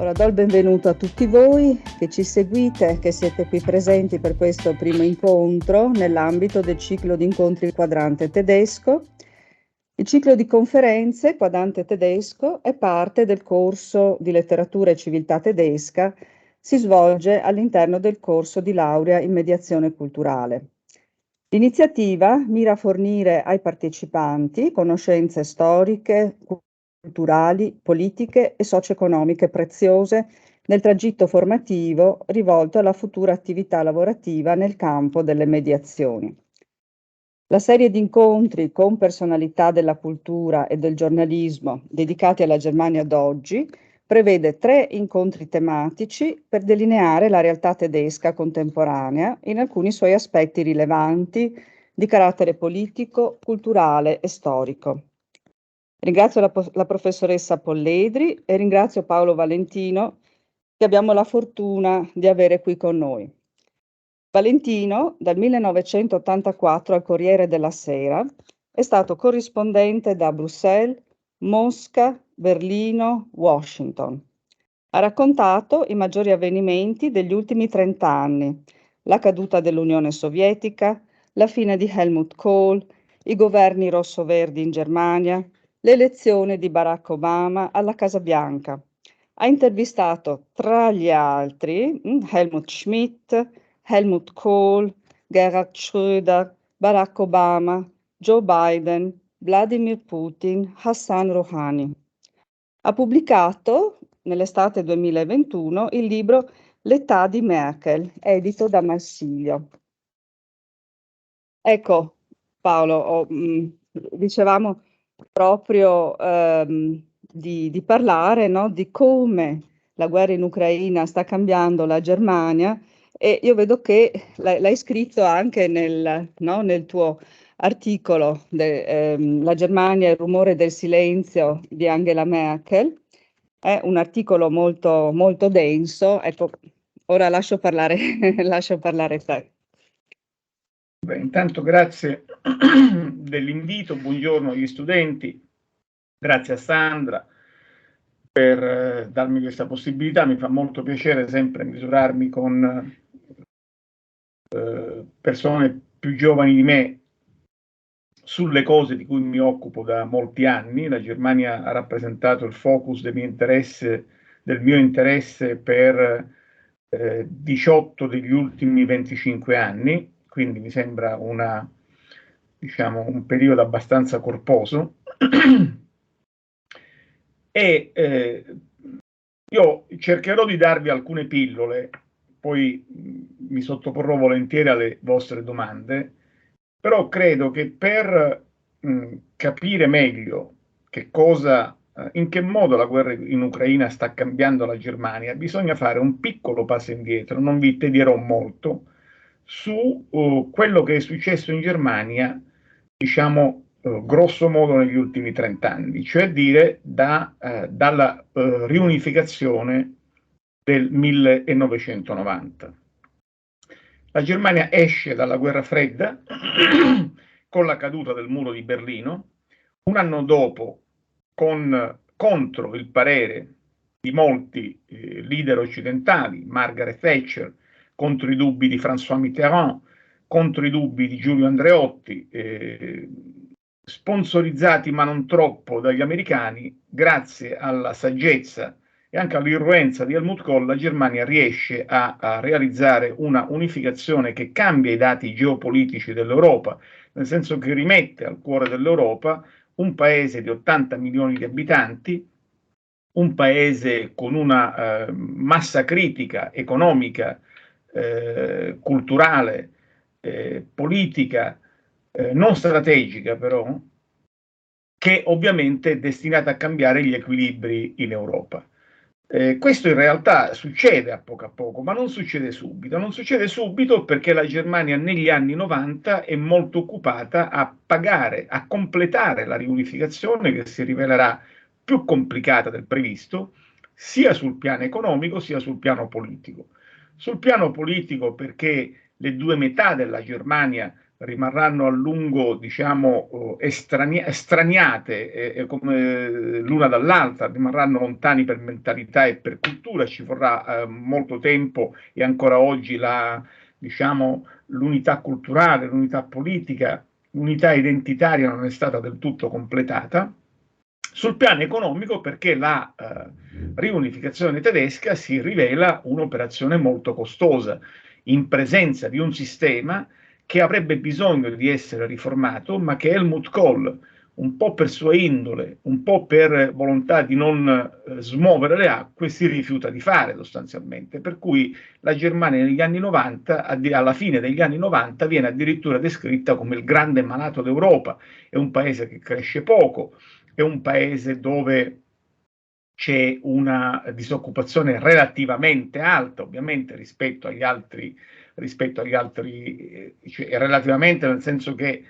Allora, do il benvenuto a tutti voi che ci seguite, che siete qui presenti per questo primo incontro nell'ambito del ciclo di incontri Quadrante Tedesco. Il ciclo di conferenze Quadrante Tedesco è parte del corso di letteratura e civiltà tedesca, si svolge all'interno del corso di laurea in mediazione culturale. L'iniziativa mira a fornire ai partecipanti conoscenze storiche, culturali, politiche e socio-economiche preziose nel tragitto formativo rivolto alla futura attività lavorativa nel campo delle mediazioni. La serie di incontri con personalità della cultura e del giornalismo dedicati alla Germania d'oggi prevede 3 incontri tematici per delineare la realtà tedesca contemporanea in alcuni suoi aspetti rilevanti di carattere politico, culturale e storico. Ringrazio la professoressa Polledri e ringrazio Paolo Valentino, che abbiamo la fortuna di avere qui con noi. Valentino, dal 1984 al Corriere della Sera, è stato corrispondente da Bruxelles, Mosca, Berlino, Washington. Ha raccontato i maggiori avvenimenti degli ultimi 30 anni, la caduta dell'Unione Sovietica, la fine di Helmut Kohl, i governi rosso-verdi in Germania, l'elezione di Barack Obama alla Casa Bianca. Ha intervistato tra gli altri Helmut Schmidt, Helmut Kohl, Gerhard Schröder, Barack Obama, Joe Biden, Vladimir Putin, Hassan Rouhani. Ha pubblicato nell'estate 2021 il libro L'età di Merkel, edito da Marsilio. Ecco, Paolo, dicevamo proprio di parlare, no, di come la guerra in Ucraina sta cambiando la Germania, e io vedo che l'hai scritto anche nel tuo articolo, La Germania e il rumore del silenzio di Angela Merkel. È un articolo molto, molto denso. Ecco, ora lascio parlare, lascio parlare te. Beh, intanto grazie dell'invito, buongiorno agli studenti, grazie a Sandra per darmi questa possibilità. Mi fa molto piacere sempre misurarmi con persone più giovani di me sulle cose di cui mi occupo da molti anni. La Germania ha rappresentato il focus del mio interesse per 18 degli ultimi 25 anni, quindi mi sembra un periodo abbastanza corposo. E io cercherò di darvi alcune pillole, poi mi sottoporrò volentieri alle vostre domande, però credo che per capire meglio in che modo la guerra in Ucraina sta cambiando la Germania, bisogna fare un piccolo passo indietro, non vi tedierò molto, su quello che è successo in Germania, diciamo, grosso modo negli ultimi 30 anni, cioè dire dalla riunificazione del 1990. La Germania esce dalla guerra fredda con la caduta del muro di Berlino, un anno dopo, contro il parere di molti leader occidentali, Margaret Thatcher, contro i dubbi di François Mitterrand, contro i dubbi di Giulio Andreotti, sponsorizzati ma non troppo dagli americani, grazie alla saggezza e anche all'irruenza di Helmut Kohl, la Germania riesce a realizzare una unificazione che cambia i dati geopolitici dell'Europa, nel senso che rimette al cuore dell'Europa un paese di 80 milioni di abitanti, un paese con una massa critica economica, culturale, politica, non strategica però, che ovviamente è destinata a cambiare gli equilibri in Europa. Questo in realtà succede a poco, ma non succede subito. Non succede subito perché la Germania negli anni 90 è molto occupata a completare la riunificazione, che si rivelerà più complicata del previsto, sia sul piano economico sia sul piano politico. Sul piano politico perché le due metà della Germania rimarranno a lungo, diciamo, estraniate come l'una dall'altra, rimarranno lontani per mentalità e per cultura, ci vorrà molto tempo e ancora oggi diciamo, l'unità culturale, l'unità politica, l'unità identitaria non è stata del tutto completata. Sul piano economico, perché la riunificazione tedesca si rivela un'operazione molto costosa, in presenza di un sistema che avrebbe bisogno di essere riformato, ma che Helmut Kohl, un po' per sua indole, un po' per volontà di non smuovere le acque, si rifiuta di fare sostanzialmente. Per cui la Germania negli anni 90, alla fine degli anni 90, viene addirittura descritta come il grande malato d'Europa. È un paese che cresce poco, è un paese dove c'è una disoccupazione relativamente alta, ovviamente rispetto agli altri, cioè relativamente nel senso che,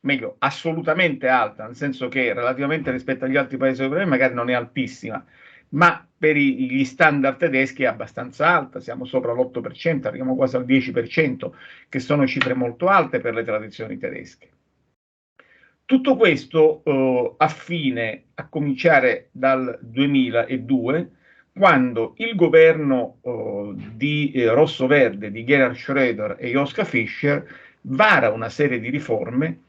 meglio, assolutamente alta, nel senso che relativamente rispetto agli altri paesi europei magari non è altissima, ma per gli standard tedeschi è abbastanza alta, siamo sopra l'8%, arriviamo quasi al 10%, che sono cifre molto alte per le tradizioni tedesche. Tutto questo a fine, a cominciare dal 2002, quando il governo di Rosso-Verde, di Gerhard Schröder e Joschka Fischer, vara una serie di riforme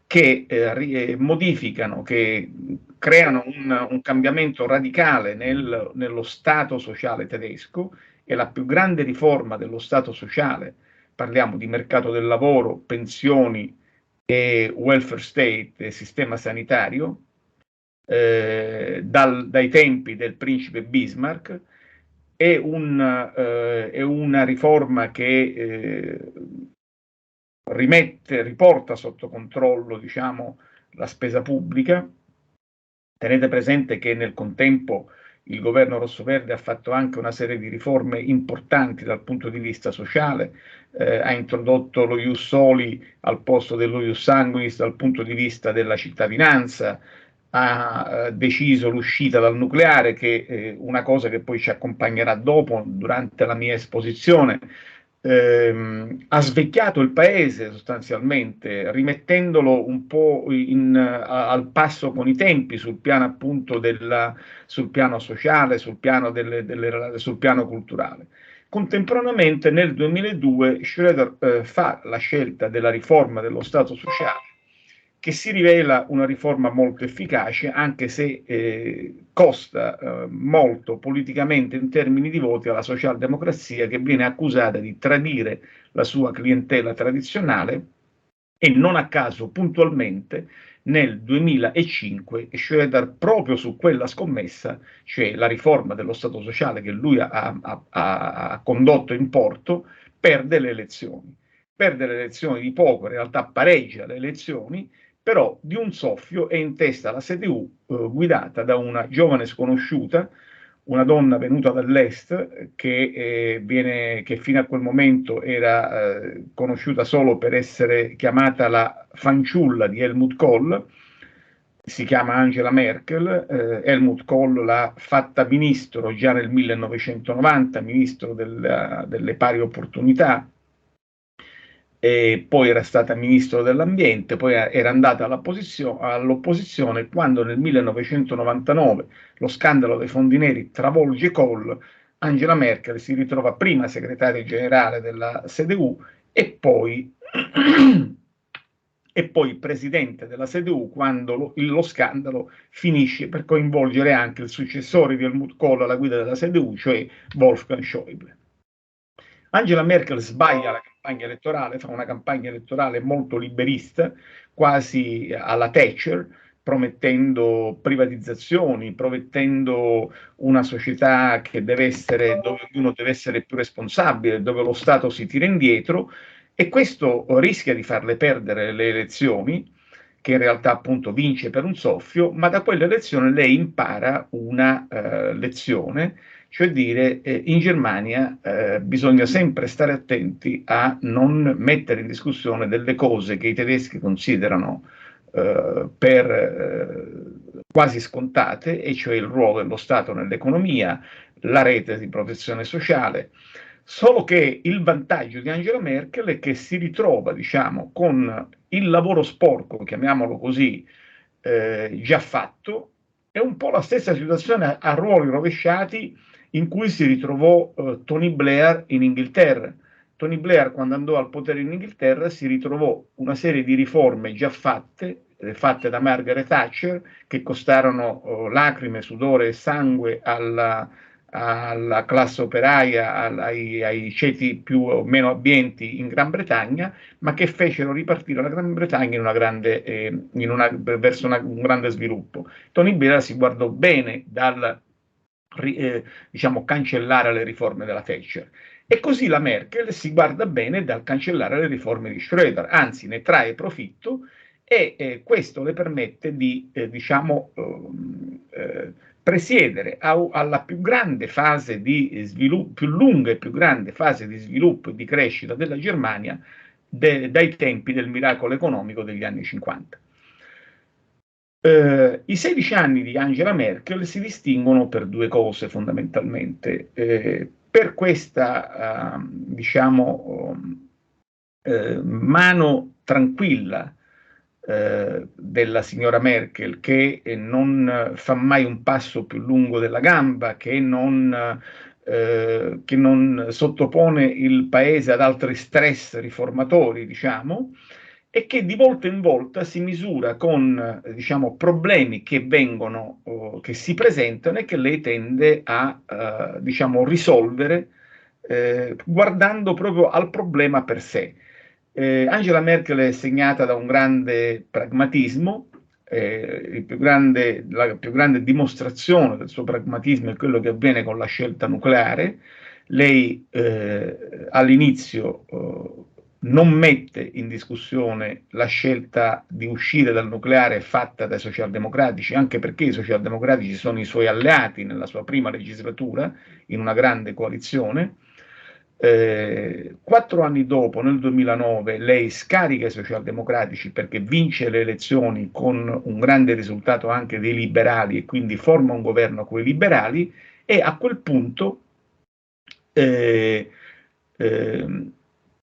che modificano, che creano un cambiamento radicale nello Stato sociale tedesco. È la più grande riforma dello Stato sociale, parliamo di mercato del lavoro, pensioni e welfare state, sistema sanitario, dai tempi del principe Bismarck. È una riforma che riporta sotto controllo, diciamo, la spesa pubblica. Tenete presente che nel contempo il governo rossoverde ha fatto anche una serie di riforme importanti dal punto di vista sociale, ha introdotto lo ius soli al posto dello ius sanguinis dal punto di vista della cittadinanza, ha deciso l'uscita dal nucleare, che è una cosa che poi ci accompagnerà dopo durante la mia esposizione. Ha svecchiato il paese sostanzialmente, rimettendolo un po' al passo con i tempi sul piano appunto sul piano sociale, sul piano culturale. Contemporaneamente nel 2002 Schröder fa la scelta della riforma dello Stato sociale, che si rivela una riforma molto efficace, anche se costa molto politicamente in termini di voti alla socialdemocrazia, che viene accusata di tradire la sua clientela tradizionale, e non a caso puntualmente nel 2005 Schröder, proprio su quella scommessa, cioè la riforma dello Stato sociale che lui ha condotto in porto, perde le elezioni. Perde le elezioni di poco, in realtà pareggia le elezioni, però di un soffio è in testa la CDU, guidata da una giovane sconosciuta, una donna venuta dall'est che fino a quel momento era conosciuta solo per essere chiamata la fanciulla di Helmut Kohl. Si chiama Angela Merkel. Helmut Kohl l'ha fatta ministro già nel 1990, ministro delle pari opportunità, e poi era stata ministro dell'ambiente, poi era andata all'opposizione quando nel 1999 lo scandalo dei fondi neri travolge Kohl. Angela Merkel si ritrova prima segretaria generale della CDU e poi, e poi presidente della CDU quando lo scandalo finisce per coinvolgere anche il successore di Helmut Kohl alla guida della CDU, cioè Wolfgang Schäuble. Angela Merkel sbaglia la campagna elettorale, fa una campagna elettorale molto liberista, quasi alla Thatcher, promettendo privatizzazioni, promettendo una società dove ognuno deve essere più responsabile, dove lo Stato si tira indietro, e questo rischia di farle perdere le elezioni, che in realtà appunto vince per un soffio, ma da quell'elezione lei impara una lezione, cioè dire in Germania bisogna sempre stare attenti a non mettere in discussione delle cose che i tedeschi considerano quasi scontate, e cioè il ruolo dello Stato nell'economia, la rete di protezione sociale. Solo che il vantaggio di Angela Merkel è che si ritrova, diciamo, con il lavoro sporco, chiamiamolo così, già fatto. È un po' la stessa situazione a ruoli rovesciati in cui si ritrovò Tony Blair in Inghilterra. Tony Blair, quando andò al potere in Inghilterra, si ritrovò una serie di riforme già fatte, fatte da Margaret Thatcher, che costarono lacrime, sudore e sangue alla classe operaia, ai ceti più o meno abbienti in Gran Bretagna, ma che fecero ripartire la Gran Bretagna verso un grande sviluppo. Tony Blair si guardò bene dal diciamo, cancellare le riforme della Thatcher. E così la Merkel si guarda bene dal cancellare le riforme di Schröder, anzi ne trae profitto e questo le permette di diciamo, presiedere alla più grande fase di sviluppo, più lunga e più grande fase di sviluppo e di crescita della Germania dai tempi del miracolo economico degli anni 50. I 16 anni di Angela Merkel si distinguono per due cose fondamentalmente. Per questa, diciamo, mano tranquilla della signora Merkel, che non fa mai un passo più lungo della gamba, che non sottopone il paese ad altri stress riformatori, diciamo, e che di volta in volta si misura con diciamo, problemi che vengono, che si presentano e che lei tende a diciamo, risolvere guardando proprio al problema per sé. Angela Merkel è segnata da un grande pragmatismo, la più grande dimostrazione del suo pragmatismo è quello che avviene con la scelta nucleare. Lei all'inizio non mette in discussione la scelta di uscire dal nucleare fatta dai socialdemocratici, anche perché i socialdemocratici sono i suoi alleati nella sua prima legislatura in una grande coalizione. 4 anni dopo, nel 2009, lei scarica i socialdemocratici perché vince le elezioni con un grande risultato anche dei liberali e quindi forma un governo con i liberali e a quel punto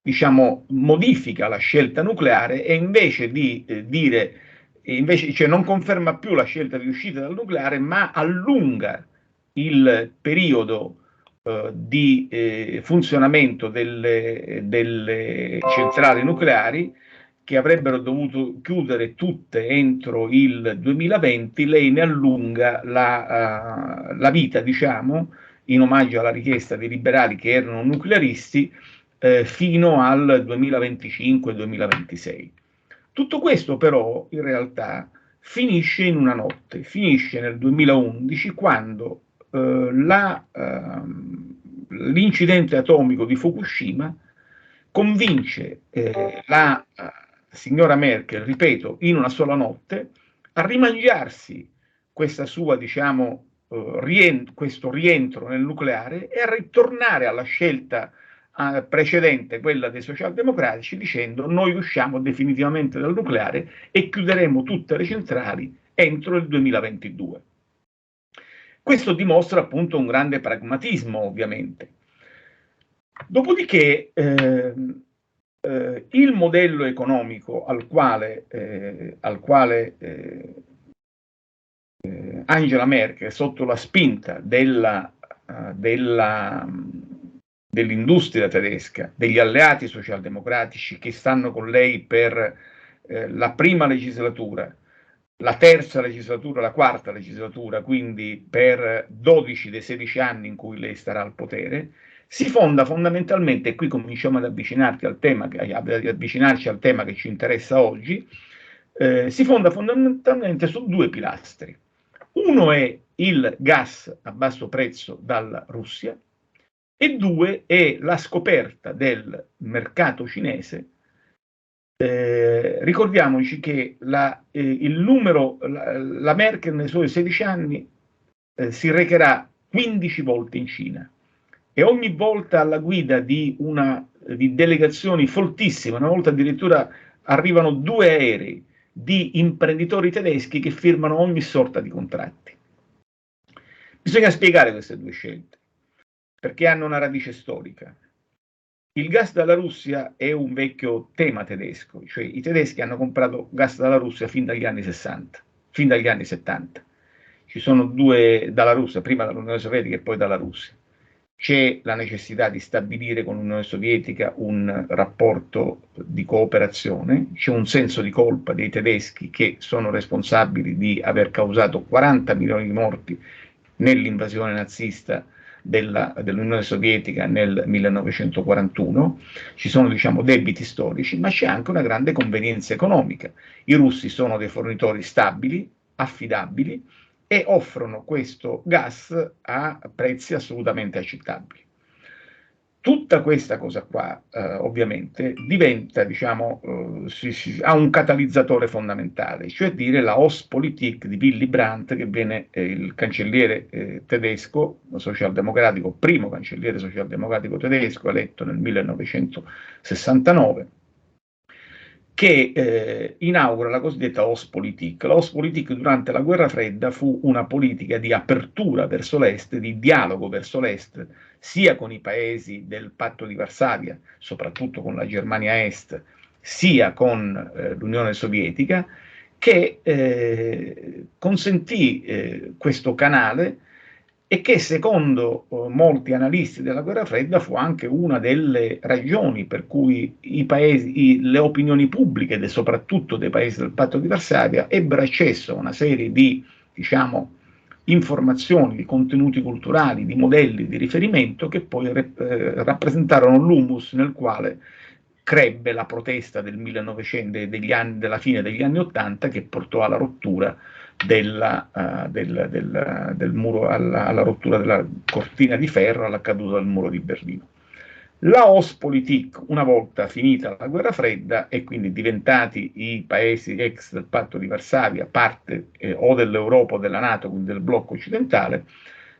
diciamo, modifica la scelta nucleare e invece di dire, cioè non conferma più la scelta di uscita dal nucleare, ma allunga il periodo di funzionamento delle centrali nucleari che avrebbero dovuto chiudere tutte entro il 2020, lei ne allunga la vita, diciamo, in omaggio alla richiesta dei liberali che erano nuclearisti, fino al 2025-2026. Tutto questo però in realtà finisce in una notte, finisce nel 2011 quando l'incidente atomico di Fukushima convince la signora Merkel, ripeto, in una sola notte, a rimangiarsi questa sua, diciamo, questo rientro nel nucleare e a ritornare alla scelta precedente, quella dei socialdemocratici, dicendo noi usciamo definitivamente dal nucleare e chiuderemo tutte le centrali entro il 2022. Questo dimostra appunto un grande pragmatismo, ovviamente. Dopodiché il modello economico al quale Angela Merkel, sotto la spinta dell'industria tedesca, degli alleati socialdemocratici che stanno con lei per la prima legislatura, la terza legislatura, la quarta legislatura, quindi per 12 dei 16 anni in cui lei starà al potere, si fonda fondamentalmente, e qui cominciamo ad avvicinarci al tema che ci interessa oggi, si fonda fondamentalmente su due pilastri. Uno è il gas a basso prezzo dalla Russia e due è la scoperta del mercato cinese. Ricordiamoci che la Merkel nei suoi 16 anni si recherà 15 volte in Cina e ogni volta alla guida di delegazioni foltissime, una volta addirittura arrivano 2 aerei di imprenditori tedeschi che firmano ogni sorta di contratti. Bisogna spiegare queste due scelte, perché hanno una radice storica. Il gas dalla Russia è un vecchio tema tedesco, cioè i tedeschi hanno comprato gas dalla Russia fin dagli anni 60, fin dagli anni 70. Ci sono due dalla Russia, prima dall'Unione Sovietica e poi dalla Russia. C'è la necessità di stabilire con l'Unione Sovietica un rapporto di cooperazione, c'è un senso di colpa dei tedeschi che sono responsabili di aver causato 40 milioni di morti nell'invasione nazista dell'Unione Sovietica nel 1941, ci sono diciamo debiti storici, ma c'è anche una grande convenienza economica. I russi sono dei fornitori stabili, affidabili e offrono questo gas a prezzi assolutamente accettabili. Tutta questa cosa qua, ovviamente, diventa, diciamo, ha un catalizzatore fondamentale, cioè dire la Ostpolitik di Willy Brandt, che viene il cancelliere tedesco, socialdemocratico, primo cancelliere socialdemocratico tedesco, eletto nel 1969, che inaugura la cosiddetta Ostpolitik. La Ostpolitik durante la guerra fredda fu una politica di apertura verso l'est, di dialogo verso l'est, sia con i paesi del patto di Varsavia, soprattutto con la Germania Est, sia con l'Unione Sovietica, che consentì questo canale e che secondo molti analisti della guerra fredda fu anche una delle ragioni per cui i paesi, le opinioni pubbliche, e soprattutto dei paesi del patto di Varsavia, ebbero accesso a una serie di, diciamo, informazioni, di contenuti culturali, di modelli di riferimento che poi rappresentarono l'humus nel quale crebbe la protesta del 1900, della fine degli anni Ottanta, che portò alla rottura del muro, alla rottura della cortina di ferro, alla caduta del muro di Berlino. La Ostpolitik, una volta finita la guerra fredda e quindi diventati i paesi ex del patto di Varsavia parte o dell'Europa o della NATO, quindi del blocco occidentale,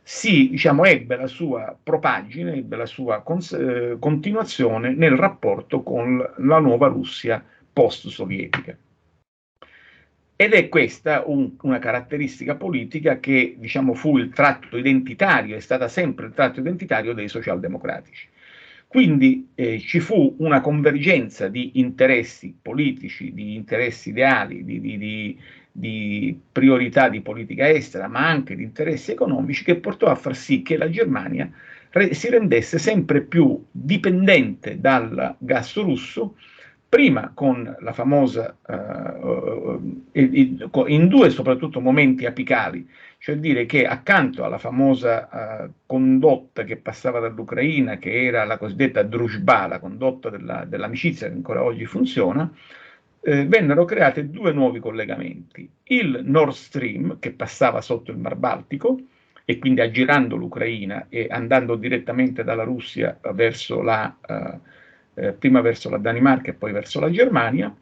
diciamo, ebbe la sua propagine, ebbe la sua continuazione nel rapporto con la nuova Russia post-sovietica. Ed è questa una caratteristica politica che, diciamo, fu il tratto identitario, è stata sempre il tratto identitario dei socialdemocratici. Quindi ci fu una convergenza di interessi politici, di interessi ideali, di priorità di politica estera, ma anche di interessi economici, che portò a far sì che la Germania si rendesse sempre più dipendente dal gas russo, prima con la famosa, in due soprattutto momenti apicali, cioè dire che accanto alla famosa condotta che passava dall'Ucraina, che era la cosiddetta Druzhba, la condotta dell'amicizia che ancora oggi funziona, vennero creati due nuovi collegamenti. Il Nord Stream, che passava sotto il Mar Baltico, e quindi aggirando l'Ucraina e andando direttamente dalla Russia verso prima verso la Danimarca e poi verso la Germania,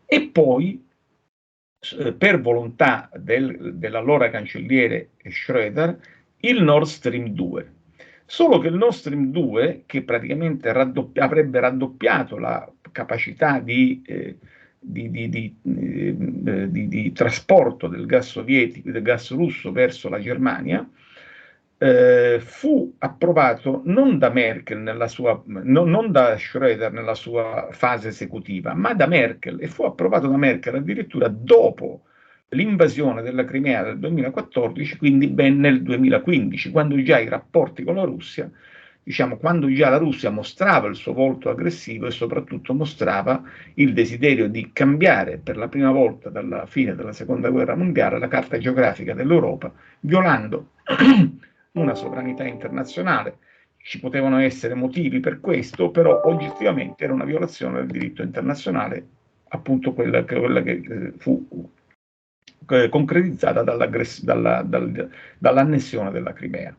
e poi per volontà dell'allora cancelliere Schröder, il Nord Stream 2. Solo che il Nord Stream 2, che praticamente avrebbe raddoppiato la capacità di trasporto del gas sovietico, del gas russo verso la Germania, fu approvato non da Merkel non da Schröder nella sua fase esecutiva, ma da Merkel, e fu approvato da Merkel addirittura dopo l'invasione della Crimea del 2014, quindi ben nel 2015, quando già i rapporti con la Russia, diciamo, quando già la Russia mostrava il suo volto aggressivo e soprattutto mostrava il desiderio di cambiare per la prima volta dalla fine della Seconda Guerra Mondiale la carta geografica dell'Europa, violando una sovranità internazionale. Ci potevano essere motivi per questo, però oggettivamente era una violazione del diritto internazionale, appunto quella che fu concretizzata dall'annessione della Crimea.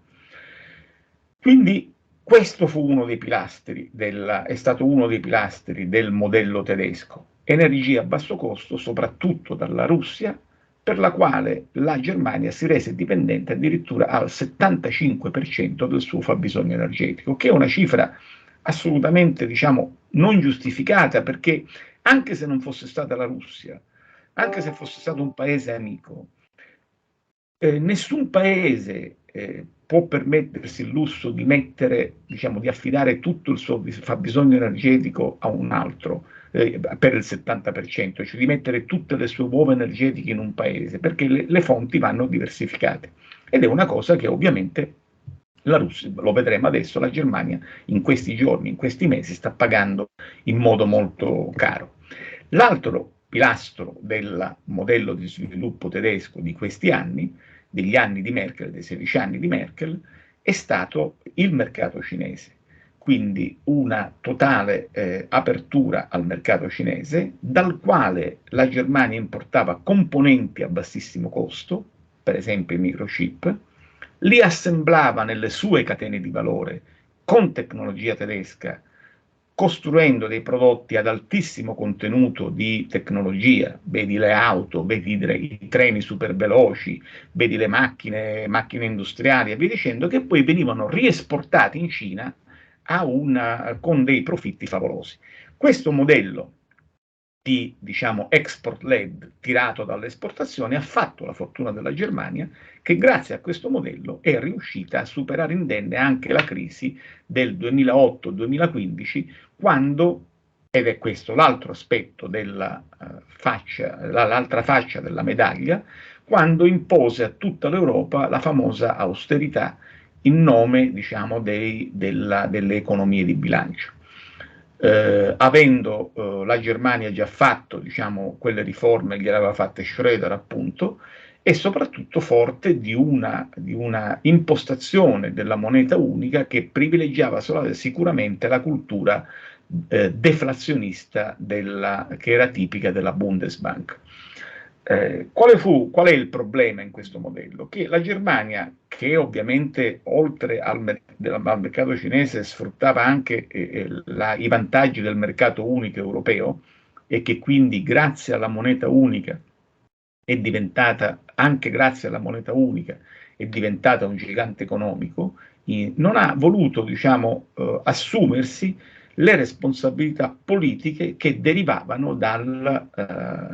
Quindi questo fu uno dei pilastri è stato uno dei pilastri del modello tedesco: energia a basso costo, soprattutto dalla Russia, per la quale la Germania si rese dipendente addirittura al 75% del suo fabbisogno energetico, che è una cifra assolutamente, diciamo, non giustificata, perché anche se non fosse stata la Russia, anche se fosse stato un paese amico, nessun paese può permettersi il lusso di mettere, diciamo, di affidare tutto il suo fabbisogno energetico a un altro per il 70%, cioè di mettere tutte le sue uova energetiche in un paese, perché le fonti vanno diversificate. Ed è una cosa che ovviamente la Russia, lo vedremo adesso, la Germania in questi giorni, in questi mesi, sta pagando in modo molto caro. L'altro pilastro del modello di sviluppo tedesco di questi anni, degli anni di Merkel, dei 16 anni di Merkel, è stato il mercato cinese. Quindi una totale apertura al mercato cinese, dal quale la Germania importava componenti a bassissimo costo, per esempio i microchip, li assemblava nelle sue catene di valore con tecnologia tedesca, costruendo dei prodotti ad altissimo contenuto di tecnologia, vedi le auto, vedi i treni super veloci, vedi le macchine industriali e via dicendo, che poi venivano riesportati in Cina con dei profitti favolosi. Questo modello di, diciamo, export-led tirato dall'esportazione ha fatto la fortuna della Germania, che grazie a questo modello è riuscita a superare indenne anche la crisi del 2008-2015, quando, ed è questo l'altro aspetto della l'altra faccia della medaglia, quando impose a tutta l'Europa la famosa austerità in nome, diciamo, delle economie di bilancio. Avendo la Germania già fatto, diciamo, quelle riforme che aveva fatte Schröder, appunto, e soprattutto forte di una impostazione della moneta unica che privilegiava sicuramente la cultura deflazionista che era tipica della Bundesbank. Qual è il problema in questo modello? Che la Germania, che ovviamente oltre al mercato cinese sfruttava anche i vantaggi del mercato unico europeo e che quindi grazie alla moneta unica è diventata, anche grazie alla moneta unica, è diventata un gigante economico, non ha voluto, diciamo, assumersi le responsabilità politiche che derivavano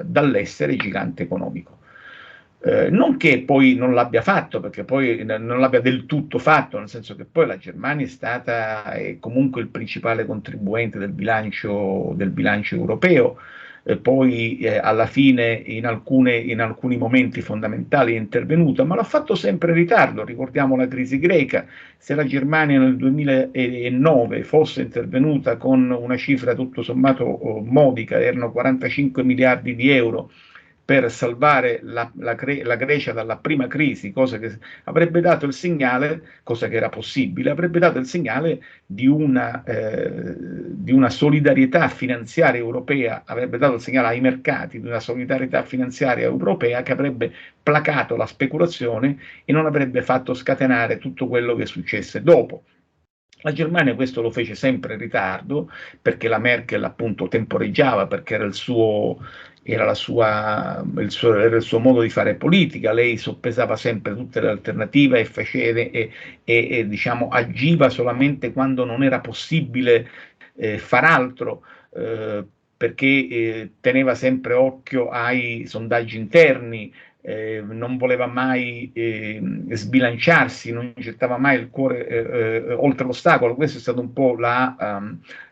dall'essere gigante economico. Non che poi non l'abbia fatto, perché poi non l'abbia del tutto fatto, nel senso che poi la Germania è comunque il principale contribuente del bilancio europeo, poi alla fine in alcuni momenti fondamentali è intervenuta, ma l'ha fatto sempre in ritardo. Ricordiamo la crisi greca. Se la Germania nel 2009 fosse intervenuta con una cifra tutto sommato modica, erano 45 miliardi di euro, per salvare la Grecia dalla prima crisi, cosa che avrebbe dato il segnale, cosa che era possibile, avrebbe dato il segnale di una solidarietà finanziaria europea, avrebbe dato il segnale ai mercati di una solidarietà finanziaria europea che avrebbe placato la speculazione e non avrebbe fatto scatenare tutto quello che successe dopo. La Germania questo lo fece sempre in ritardo, perché la Merkel appunto temporeggiava, perché era il suo modo di fare politica. Lei soppesava sempre tutte le alternative e diciamo, agiva solamente quando non era possibile far altro, perché teneva sempre occhio ai sondaggi interni, non voleva mai sbilanciarsi, non gettava mai il cuore oltre l'ostacolo. Questo è stato un po'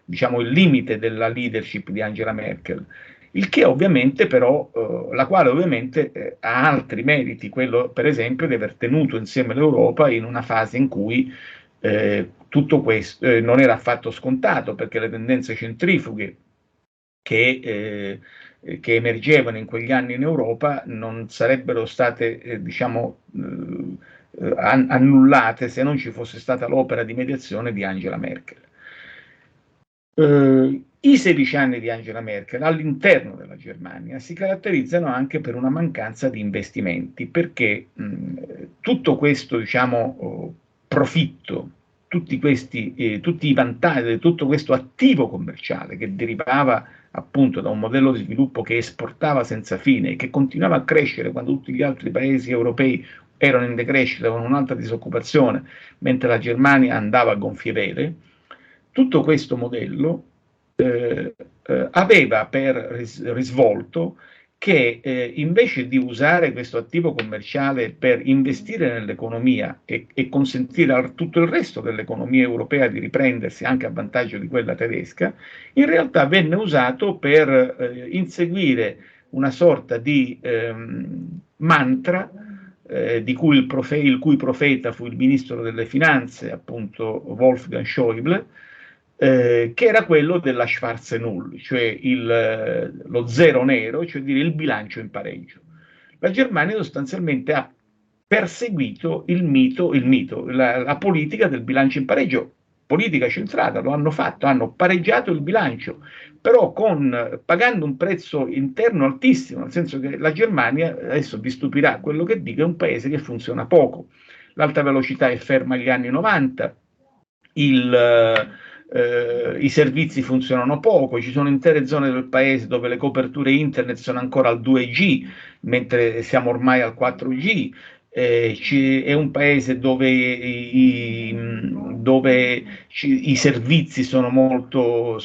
diciamo, il limite della leadership di Angela Merkel. Il che ovviamente però, la quale ovviamente ha altri meriti, quello per esempio di aver tenuto insieme l'Europa in una fase in cui tutto questo non era affatto scontato, perché le tendenze centrifughe che emergevano in quegli anni in Europa non sarebbero state, diciamo, annullate se non ci fosse stata l'opera di mediazione di Angela Merkel. I 16 anni di Angela Merkel all'interno della Germania si caratterizzano anche per una mancanza di investimenti, perché tutto questo, diciamo, profitto, tutti i vantaggi, tutto questo attivo commerciale che derivava appunto da un modello di sviluppo che esportava senza fine e che continuava a crescere quando tutti gli altri paesi europei erano in decrescita con un'alta disoccupazione, mentre la Germania andava a gonfie vele. Tutto questo modello aveva per risvolto che invece di usare questo attivo commerciale per investire nell'economia e consentire a tutto il resto dell'economia europea di riprendersi anche a vantaggio di quella tedesca, in realtà venne usato per inseguire una sorta di mantra il cui profeta fu il ministro delle finanze, appunto Wolfgang Schäuble, che era quello della Schwarze Null, cioè lo zero nero, cioè dire il bilancio in pareggio. La Germania sostanzialmente ha perseguito la politica del bilancio in pareggio, politica centrata, lo hanno fatto, hanno pareggiato il bilancio, però pagando un prezzo interno altissimo, nel senso che la Germania, adesso vi stupirà quello che dico, è un paese che funziona poco. L'alta velocità è ferma agli anni 90, i servizi funzionano poco, ci sono intere zone del paese dove le coperture internet sono ancora al 2G, mentre siamo ormai al 4G. È un paese dove i servizi sono molto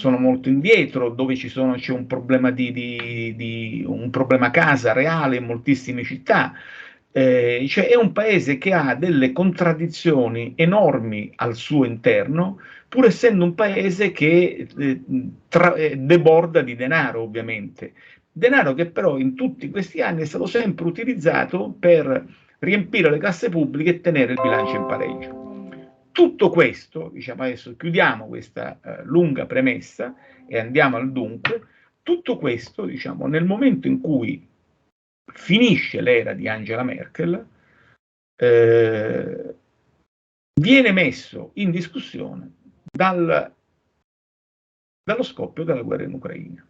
indietro, dove c'è un problema un problema casa reale in moltissime città. Cioè è un paese che ha delle contraddizioni enormi al suo interno, pur essendo un paese che deborda di denaro, ovviamente. Denaro che però in tutti questi anni è stato sempre utilizzato per riempire le casse pubbliche e tenere il bilancio in pareggio. Tutto questo, diciamo adesso chiudiamo questa lunga premessa e andiamo al dunque, tutto questo, diciamo, nel momento in cui finisce l'era di Angela Merkel, viene messo in discussione dallo scoppio della guerra in Ucraina.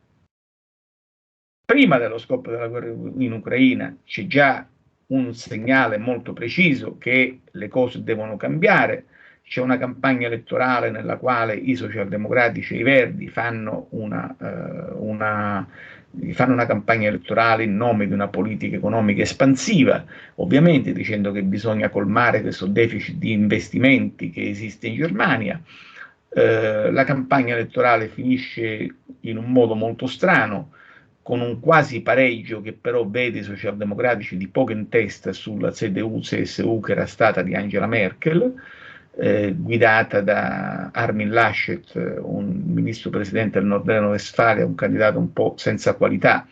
Prima dello scoppio della guerra in Ucraina c'è già un segnale molto preciso che le cose devono cambiare. C'è una campagna elettorale nella quale i socialdemocratici e i verdi fanno una campagna elettorale in nome di una politica economica espansiva, ovviamente dicendo che bisogna colmare questo deficit di investimenti che esiste in Germania. La campagna elettorale finisce in un modo molto strano, con un quasi pareggio che però vede i socialdemocratici di poco in testa sulla CDU-CSU che era stata di Angela Merkel, guidata da Armin Laschet, un ministro presidente del Nord Reno-Westfalia, un candidato un po' senza qualità,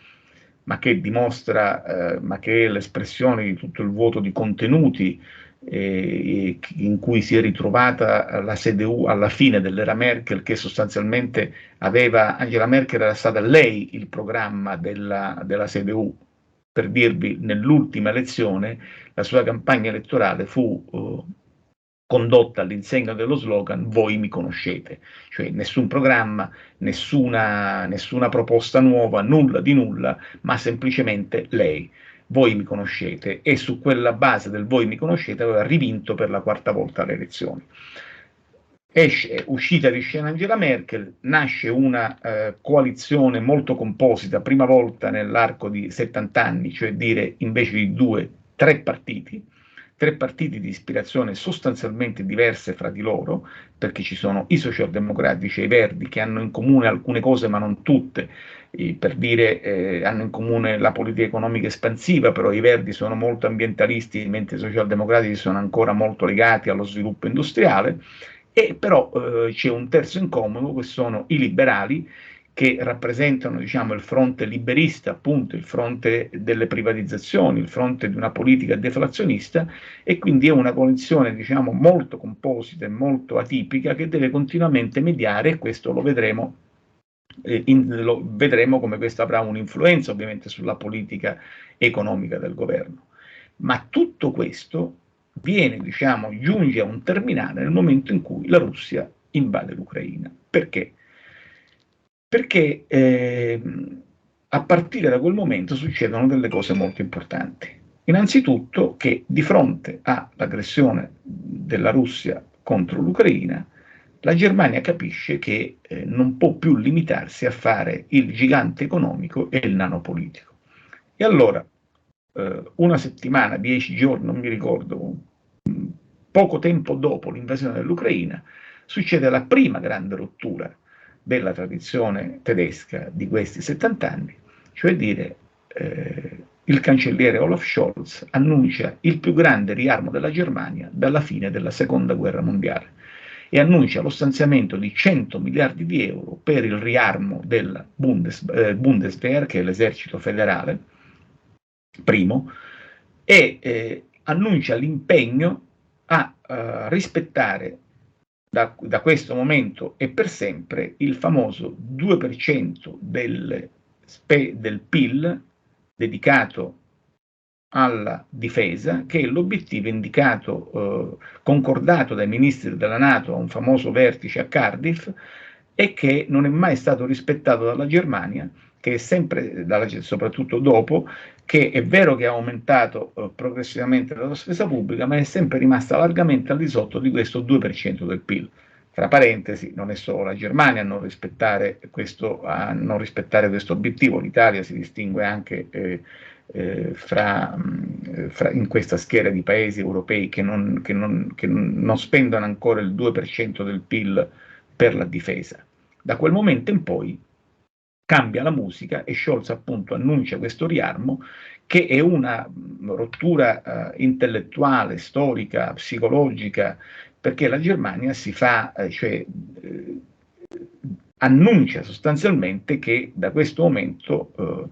ma che dimostra, ma che è l'espressione di tutto il vuoto di contenuti in cui si è ritrovata la CDU alla fine dell'era Merkel, che sostanzialmente Angela Merkel era stata lei il programma della CDU. Per dirvi, nell'ultima elezione la sua campagna elettorale fu condotta all'insegna dello slogan "Voi mi conoscete", cioè nessun programma, nessuna proposta nuova, nulla di nulla, ma semplicemente lei. Voi mi conoscete, e su quella base del voi mi conoscete aveva rivinto per la quarta volta le elezioni. Uscita di scena Angela Merkel, nasce una coalizione molto composita, prima volta nell'arco di 70 anni, cioè dire invece di 2, 3 partiti di ispirazione sostanzialmente diverse fra di loro, perché ci sono i socialdemocratici e i verdi che hanno in comune alcune cose ma non tutte, per dire hanno in comune la politica economica espansiva, però i verdi sono molto ambientalisti, mentre i socialdemocratici sono ancora molto legati allo sviluppo industriale, e però c'è un terzo in comune, che sono i liberali, che rappresentano, diciamo, il fronte liberista, appunto il fronte delle privatizzazioni, il fronte di una politica deflazionista, e quindi è una coalizione, diciamo, molto composita e molto atipica che deve continuamente mediare, e questo lo vedremo come questo avrà un'influenza ovviamente sulla politica economica del governo. Ma tutto questo giunge a un terminale nel momento in cui la Russia invade l'Ucraina. Perché? Perché a partire da quel momento succedono delle cose molto importanti. Innanzitutto che di fronte all'aggressione della Russia contro l'Ucraina, la Germania capisce che non può più limitarsi a fare il gigante economico e il nano politico. E allora, una settimana, 10 giorni, non mi ricordo, poco tempo dopo l'invasione dell'Ucraina, succede la prima grande rottura della tradizione tedesca di questi 70 anni, cioè dire il cancelliere Olaf Scholz annuncia il più grande riarmo della Germania dalla fine della Seconda Guerra Mondiale e annuncia lo stanziamento di 100 miliardi di euro per il riarmo del Bundeswehr, che è l'esercito federale, primo, e annuncia l'impegno a rispettare da questo momento e per sempre il famoso 2% del PIL dedicato alla difesa, che è l'obiettivo indicato, concordato dai ministri della NATO a un famoso vertice a Cardiff e che non è mai stato rispettato dalla Germania, che è sempre, soprattutto dopo, che è vero che ha aumentato progressivamente la spesa pubblica, ma è sempre rimasta largamente al di sotto di questo 2% del PIL. Fra parentesi, non è solo la Germania a non rispettare questo obiettivo, l'Italia si distingue anche in questa schiera di paesi europei che non spendono ancora il 2% del PIL per la difesa. Da quel momento in poi cambia la musica e Scholz appunto annuncia questo riarmo, che è una rottura intellettuale, storica, psicologica, perché la Germania annuncia sostanzialmente che da questo momento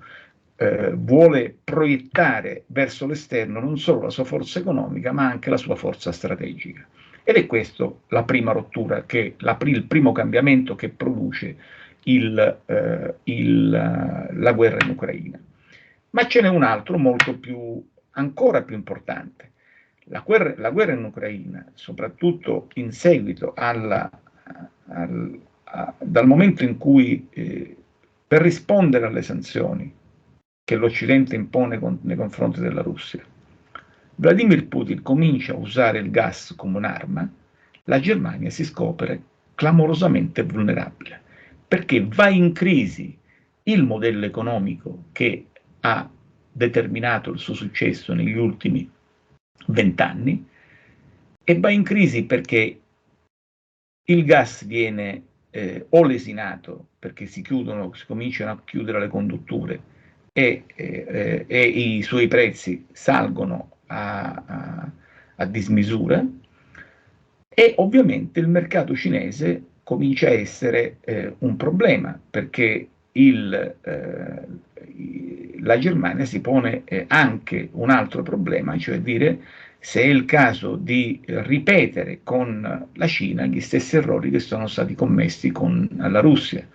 vuole proiettare verso l'esterno non solo la sua forza economica, ma anche la sua forza strategica. Ed è questo la prima rottura, il primo cambiamento che produce la guerra in Ucraina. Ma ce n'è un altro ancora più importante. La guerra in Ucraina, soprattutto in seguito dal momento in cui, per rispondere alle sanzioni che l'Occidente impone nei confronti della Russia, Vladimir Putin comincia a usare il gas come un'arma, la Germania si scopre clamorosamente vulnerabile, perché va in crisi il modello economico che ha determinato il suo successo negli ultimi 20 anni e va in crisi perché il gas viene o lesinato perché si cominciano a chiudere le condutture e i suoi prezzi salgono a dismisura, e ovviamente il mercato cinese comincia a essere un problema, perché la Germania si pone anche un altro problema, cioè dire se è il caso di ripetere con la Cina gli stessi errori che sono stati commessi con la Russia,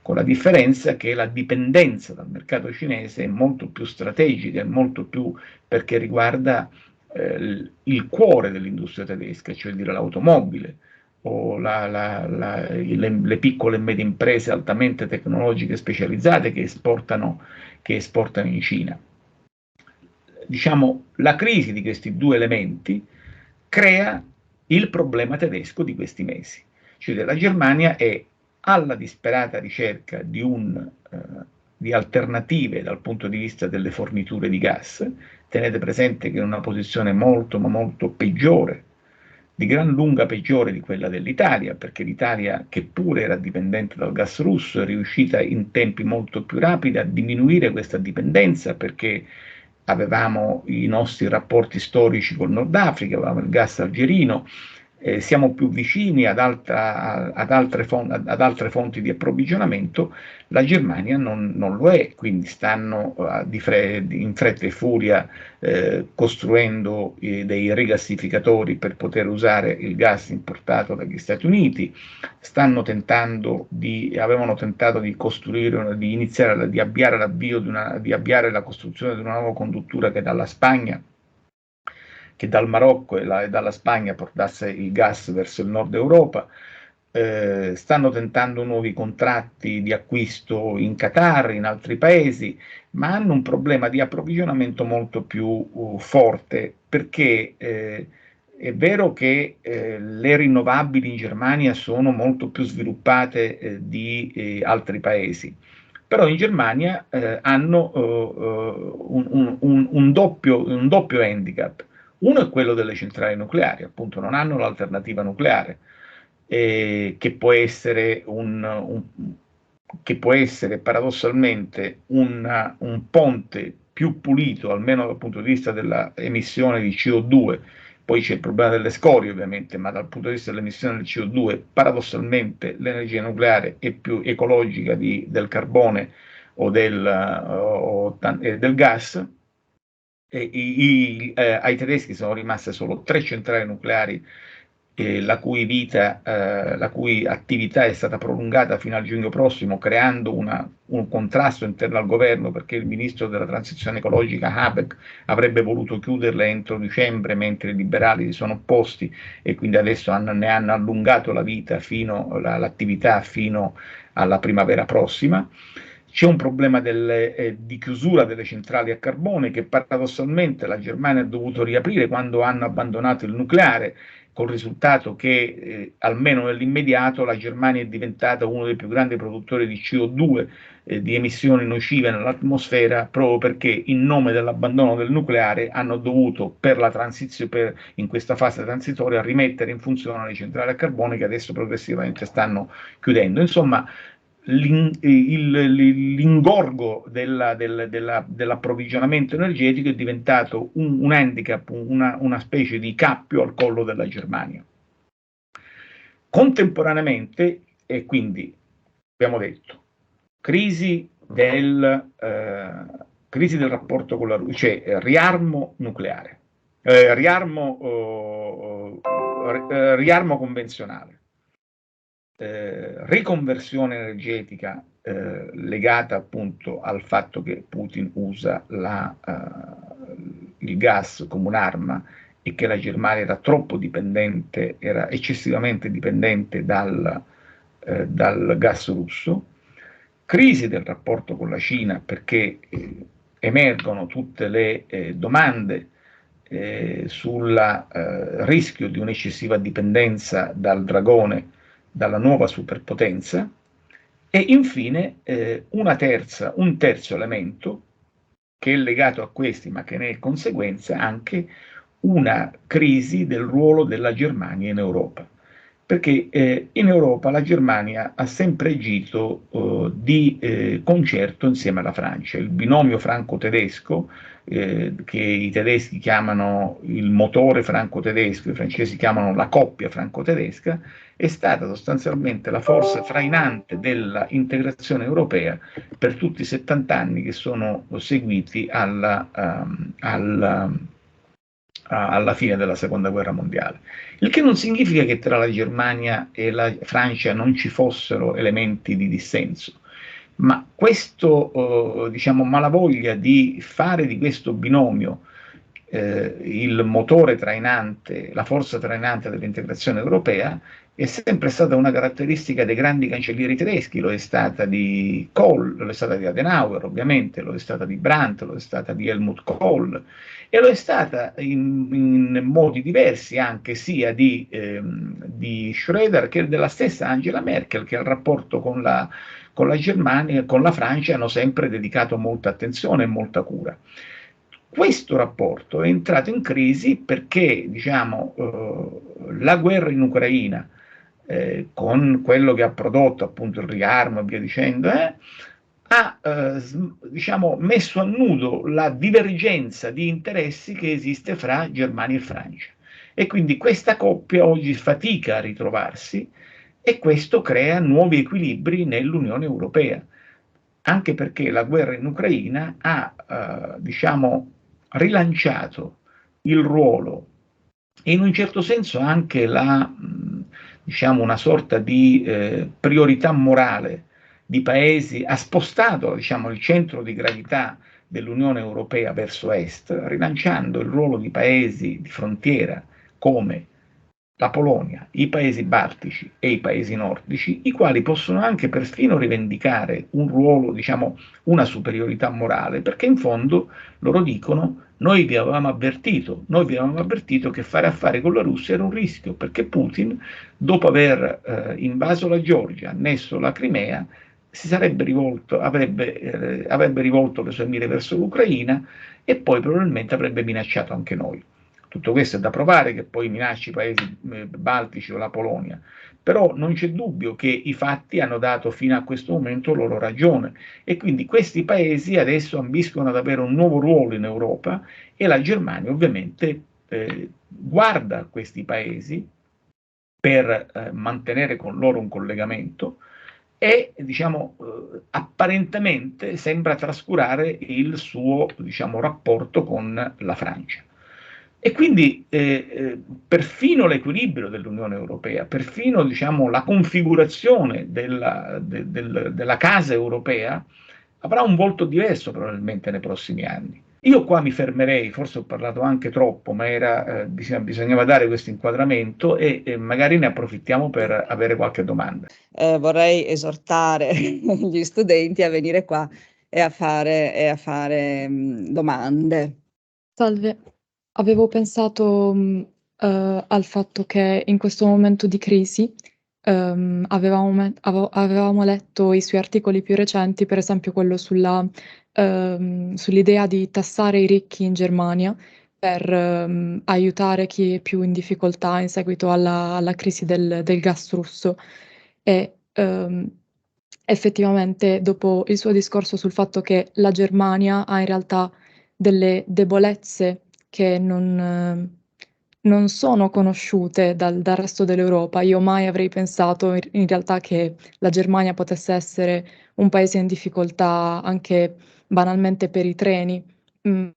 con la differenza che la dipendenza dal mercato cinese è molto più strategica, è molto più perché riguarda il cuore dell'industria tedesca, cioè dire l'automobile o le piccole e medie imprese altamente tecnologiche specializzate che esportano in Cina. Diciamo, la crisi di questi due elementi crea il problema tedesco di questi mesi. Cioè la Germania è alla disperata ricerca di alternative dal punto di vista delle forniture di gas. Tenete presente che è una posizione molto, ma molto peggiore, di gran lunga peggiore di quella dell'Italia, perché l'Italia, che pure era dipendente dal gas russo, è riuscita in tempi molto più rapidi a diminuire questa dipendenza, perché avevamo i nostri rapporti storici col Nord Africa, avevamo il gas algerino, siamo più vicini ad altre fonti di approvvigionamento. La Germania non lo è, quindi stanno in fretta e furia costruendo dei rigassificatori per poter usare il gas importato dagli Stati Uniti, avevano tentato di costruire, di avviare la costruzione di una nuova conduttura che dal Marocco e dalla Spagna portasse il gas verso il nord Europa. Stanno tentando nuovi contratti di acquisto in Qatar, in altri paesi, ma hanno un problema di approvvigionamento molto più forte, perché è vero che le rinnovabili in Germania sono molto più sviluppate di altri paesi, però in Germania hanno un doppio handicap. Uno è quello delle centrali nucleari, appunto non hanno l'alternativa nucleare, che può essere che può essere paradossalmente un ponte più pulito, almeno dal punto di vista dell'emissione di CO2. Poi c'è il problema delle scorie ovviamente, ma dal punto di vista dell'emissione del CO2, paradossalmente l'energia nucleare è più ecologica del carbone del gas. Ai tedeschi sono rimaste solo 3 centrali nucleari, la cui attività è stata prolungata fino al giugno prossimo, creando un contrasto interno al governo, perché il ministro della transizione ecologica Habeck avrebbe voluto chiuderle entro dicembre, mentre i liberali si sono opposti, e quindi adesso ne hanno allungato l'attività fino alla primavera prossima. C'è un problema di chiusura delle centrali a carbone, che paradossalmente la Germania ha dovuto riaprire quando hanno abbandonato il nucleare, col risultato che, almeno nell'immediato, la Germania è diventata uno dei più grandi produttori di CO2, di emissioni nocive nell'atmosfera, proprio perché in nome dell'abbandono del nucleare hanno dovuto, in questa fase transitoria, rimettere in funzione le centrali a carbone che adesso progressivamente stanno chiudendo. Insomma, l'ingorgo dell'approvvigionamento energetico è diventato un handicap, una specie di cappio al collo della Germania. Contemporaneamente, e quindi abbiamo detto, crisi del rapporto con la Russia, cioè riarmo nucleare, riarmo convenzionale, riconversione energetica legata appunto al fatto che Putin usa il gas come un'arma, e che la Germania era eccessivamente dipendente dal gas russo. Crisi del rapporto con la Cina, perché emergono tutte le domande sul rischio di un'eccessiva dipendenza dal dragone, dalla nuova superpotenza. E infine un terzo elemento che è legato a questi, ma che ne è conseguenza, anche una crisi del ruolo della Germania in Europa, perché in Europa la Germania ha sempre agito di concerto insieme alla Francia. Il binomio franco-tedesco, che i tedeschi chiamano il motore franco-tedesco, i francesi chiamano la coppia franco-tedesca, è stata sostanzialmente la forza trainante dell'integrazione europea per tutti i 70 anni che sono seguiti alla fine della seconda guerra mondiale. Il che non significa che tra la Germania e la Francia non ci fossero elementi di dissenso, ma questo, diciamo, malavoglia di fare di questo binomio il motore trainante, la forza trainante dell'integrazione europea, è sempre stata una caratteristica dei grandi cancellieri tedeschi. Lo è stata di Kohl, lo è stata di Adenauer ovviamente, lo è stata di Brandt, lo è stata di Helmut Kohl, e lo è stata in modi diversi anche sia di Schröder che della stessa Angela Merkel, che al rapporto con la Germania e con la Francia hanno sempre dedicato molta attenzione e molta cura. Questo rapporto è entrato in crisi perché, diciamo, la guerra in Ucraina, con quello che ha prodotto appunto il riarmo e via dicendo, ha diciamo, messo a nudo la divergenza di interessi che esiste fra Germania e Francia, e quindi questa coppia oggi fatica a ritrovarsi, e questo crea nuovi equilibri nell'Unione Europea, anche perché la guerra in Ucraina ha diciamo, rilanciato il ruolo e in un certo senso anche diciamo, una sorta di priorità morale di paesi, ha spostato, diciamo, il centro di gravità dell'Unione Europea verso est, rilanciando il ruolo di paesi di frontiera come la Polonia, i paesi baltici e i paesi nordici, i quali possono anche perfino rivendicare un ruolo, diciamo, una superiorità morale, perché in fondo loro dicono: noi vi avevamo avvertito che fare affari con la Russia era un rischio, perché Putin, dopo aver invaso la Georgia, annesso la Crimea, avrebbe rivolto le sue mire verso l'Ucraina, e poi probabilmente avrebbe minacciato anche noi. Tutto questo è da provare che poi minacci i paesi baltici o la Polonia, però non c'è dubbio che i fatti hanno dato fino a questo momento loro ragione e quindi questi paesi adesso ambiscono ad avere un nuovo ruolo in Europa e la Germania ovviamente guarda questi paesi per mantenere con loro un collegamento e diciamo, apparentemente sembra trascurare il suo diciamo, rapporto con la Francia. E quindi perfino l'equilibrio dell'Unione Europea, perfino diciamo, la configurazione della casa europea avrà un volto diverso probabilmente nei prossimi anni. Io qua mi fermerei, forse ho parlato anche troppo, ma bisognava dare questo inquadramento e magari ne approfittiamo per avere qualche domanda. Vorrei esortare gli studenti a venire qua e a fare domande. Salve, avevo pensato al fatto che in questo momento di crisi avevamo letto i suoi articoli più recenti, per esempio quello sull'idea di tassare i ricchi in Germania per aiutare chi è più in difficoltà in seguito alla crisi del gas russo. E effettivamente, dopo il suo discorso sul fatto che la Germania ha in realtà delle debolezze che non sono conosciute dal resto dell'Europa. Io mai avrei pensato in realtà che la Germania potesse essere un paese in difficoltà anche banalmente per i treni. Mm,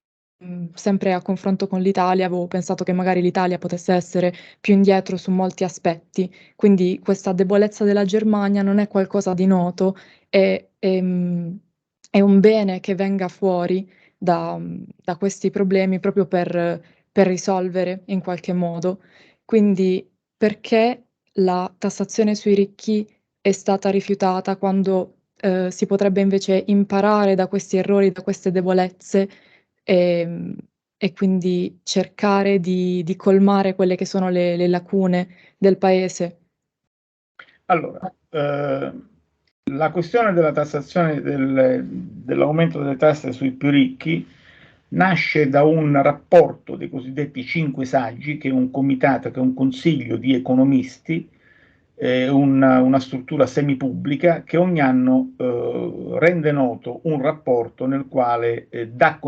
Sempre a confronto con l'Italia, avevo pensato che magari l'Italia potesse essere più indietro su molti aspetti. Quindi questa debolezza della Germania non è qualcosa di noto, è un bene che venga fuori da questi problemi proprio per risolvere in qualche modo. Quindi perché la tassazione sui ricchi è stata rifiutata quando si potrebbe invece imparare da questi errori, da queste debolezze e, e quindi cercare di colmare quelle che sono le lacune del paese? Allora, la questione della tassazione dell'aumento delle tasse sui più ricchi nasce da un rapporto dei cosiddetti cinque saggi, che è un comitato, che è un consiglio di economisti, una struttura semipubblica che ogni anno rende noto un rapporto nel quale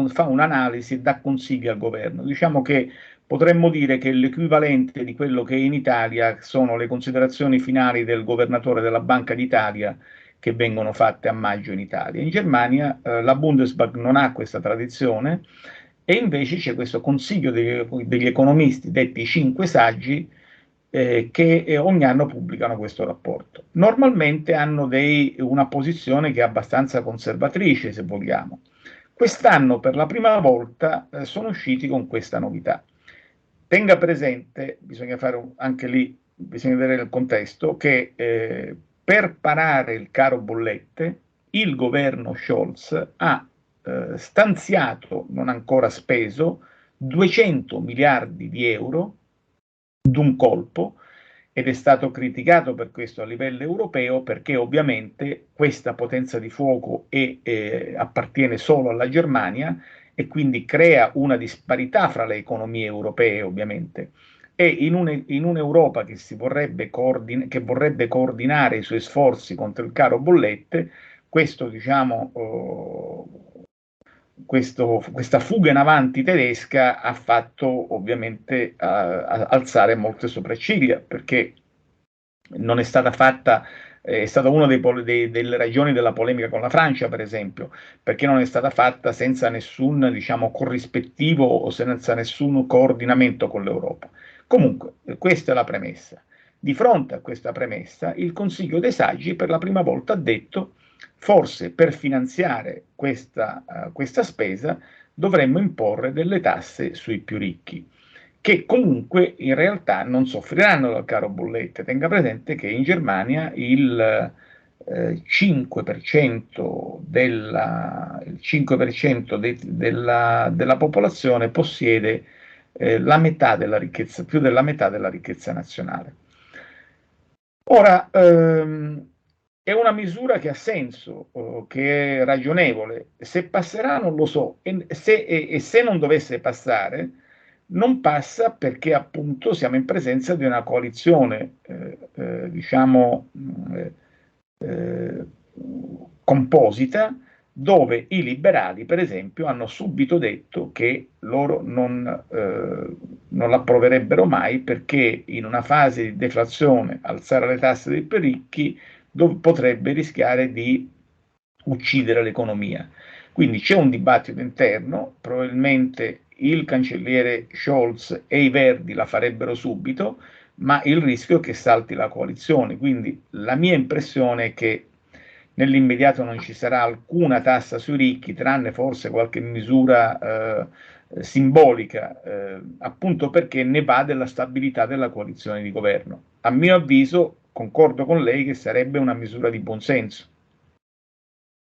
fa un'analisi e dà consigli al governo. Diciamo che potremmo dire che l'equivalente di quello che in Italia sono le considerazioni finali del governatore della Banca d'Italia che vengono fatte a maggio in Italia. In Germania la Bundesbank non ha questa tradizione e invece c'è questo consiglio degli economisti, detti cinque saggi, che ogni anno pubblicano questo rapporto. Normalmente hanno una posizione che è abbastanza conservatrice, se vogliamo. Quest'anno per la prima volta sono usciti con questa novità. Tenga presente, bisogna fare anche lì, bisogna vedere il contesto, che per parare il caro bollette, il governo Scholz ha stanziato, non ancora speso, 200 miliardi di euro d'un colpo ed è stato criticato per questo a livello europeo perché ovviamente questa potenza di fuoco appartiene solo alla Germania e quindi crea una disparità fra le economie europee ovviamente. E in un'Europa che vorrebbe coordinare i suoi sforzi contro il caro bollette, questo diciamo questa fuga in avanti tedesca ha fatto ovviamente alzare molte sopracciglia, perché non è stata fatta, è stata una delle ragioni della polemica con la Francia, per esempio, perché non è stata fatta senza nessun, diciamo, corrispettivo o senza nessun coordinamento con l'Europa. Comunque, questa è la premessa. Di fronte a questa premessa, il Consiglio dei Saggi per la prima volta ha detto forse per finanziare questa spesa dovremmo imporre delle tasse sui più ricchi, che comunque in realtà non soffriranno dal caro bollette. Tenga presente che in Germania il 5% il 5% della popolazione possiede la metà della ricchezza, più della metà della ricchezza nazionale. Ora, è una misura che ha senso, che è ragionevole. Se passerà non lo so, e se non dovesse passare, non passa perché appunto siamo in presenza di una coalizione, diciamo, composita, dove i liberali, per esempio, hanno subito detto che loro non l'approverebbero mai perché in una fase di deflazione alzare le tasse dei più ricchi potrebbe rischiare di uccidere l'economia. Quindi c'è un dibattito interno, probabilmente il cancelliere Scholz e i Verdi la farebbero subito, ma il rischio è che salti la coalizione. Quindi la mia impressione è che nell'immediato non ci sarà alcuna tassa sui ricchi, tranne forse qualche misura simbolica, appunto perché ne va della stabilità della coalizione di governo. A mio avviso, concordo con lei che sarebbe una misura di buonsenso.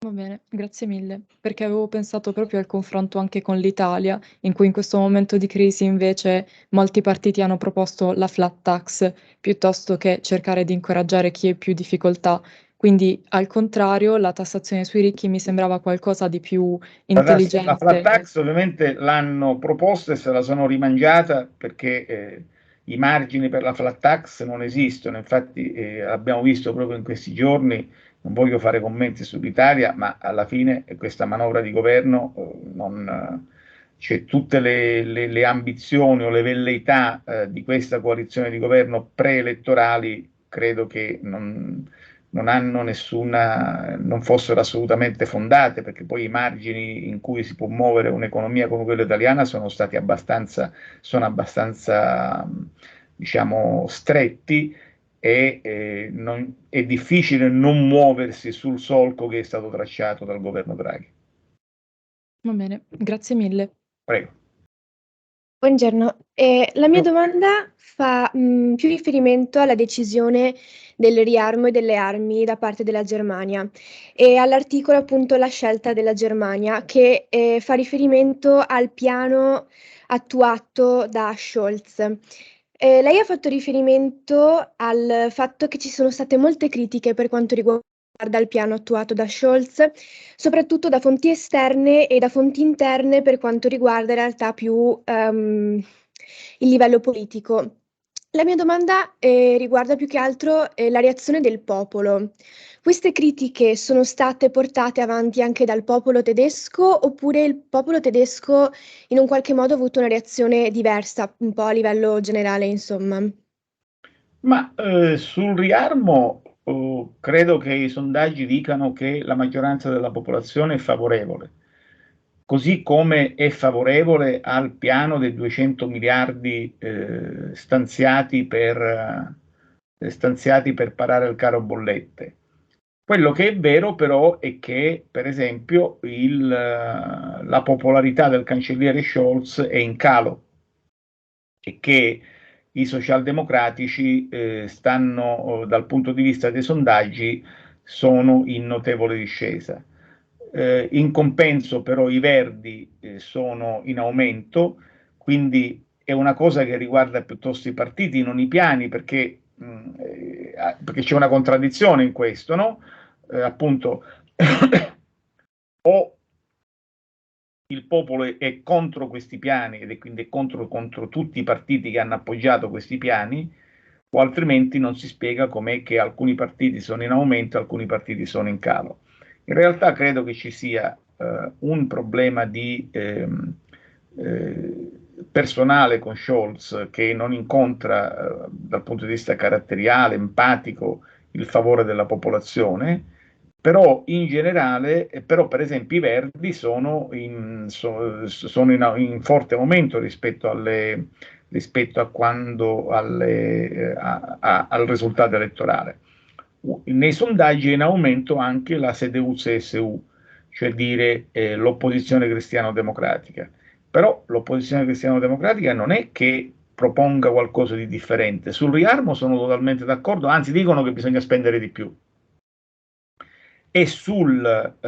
Va bene, grazie mille, perché avevo pensato proprio al confronto anche con l'Italia, in cui in questo momento di crisi invece molti partiti hanno proposto la flat tax piuttosto che cercare di incoraggiare chi è più in difficoltà. Quindi, al contrario, la tassazione sui ricchi mi sembrava qualcosa di più La flat intelligente. tax ovviamente l'hanno proposta e se la sono rimangiata perché i margini per la flat tax non esistono. Infatti abbiamo visto proprio in questi giorni, non voglio fare commenti sull'Italia, ma alla fine questa manovra di governo cioè tutte le ambizioni o le velleità di questa coalizione di governo preelettorali credo che non hanno nessuna, non fossero assolutamente fondate, perché poi i margini in cui si può muovere un'economia come quella italiana sono abbastanza, diciamo, stretti e è difficile non muoversi sul solco che è stato tracciato dal governo Draghi. Va bene, grazie mille. Prego. Buongiorno, la mia domanda fa più riferimento alla decisione del riarmo e delle armi da parte della Germania e all'articolo appunto la scelta della Germania che fa riferimento al piano attuato da Scholz. Lei ha fatto riferimento al fatto che ci sono state molte critiche per quanto riguarda il piano attuato da Scholz, soprattutto da fonti esterne e da fonti interne per quanto riguarda in realtà più il livello politico. La mia domanda riguarda più che altro la reazione del popolo. Queste critiche sono state portate avanti anche dal popolo tedesco oppure il popolo tedesco in un qualche modo ha avuto una reazione diversa, un po' a livello generale, insomma? Ma sul riarmo credo che i sondaggi dicano che la maggioranza della popolazione è favorevole, così come è favorevole al piano dei 200 miliardi stanziati per parare il caro bollette. Quello che è vero però è che, per esempio, la popolarità del cancelliere Scholz è in calo e che i socialdemocratici stanno, dal punto di vista dei sondaggi, sono in notevole discesa. In compenso però i verdi sono in aumento, quindi è una cosa che riguarda piuttosto i partiti, non i piani, perché c'è una contraddizione in questo, no? Appunto, o il popolo è contro questi piani ed è quindi contro tutti i partiti che hanno appoggiato questi piani, o altrimenti non si spiega com'è che alcuni partiti sono in aumento e alcuni partiti sono in calo. In realtà credo che ci sia un problema di personale con Scholz che non incontra dal punto di vista caratteriale, empatico, il favore della popolazione, però in generale, però per esempio i Verdi sono in forte aumento rispetto a quando al risultato elettorale. Nei sondaggi è in aumento anche la CDU-CSU, cioè dire l'opposizione cristiano-democratica. Però l'opposizione cristiano-democratica non è che proponga qualcosa di differente. Sul riarmo sono totalmente d'accordo, anzi dicono che bisogna spendere di più. E sul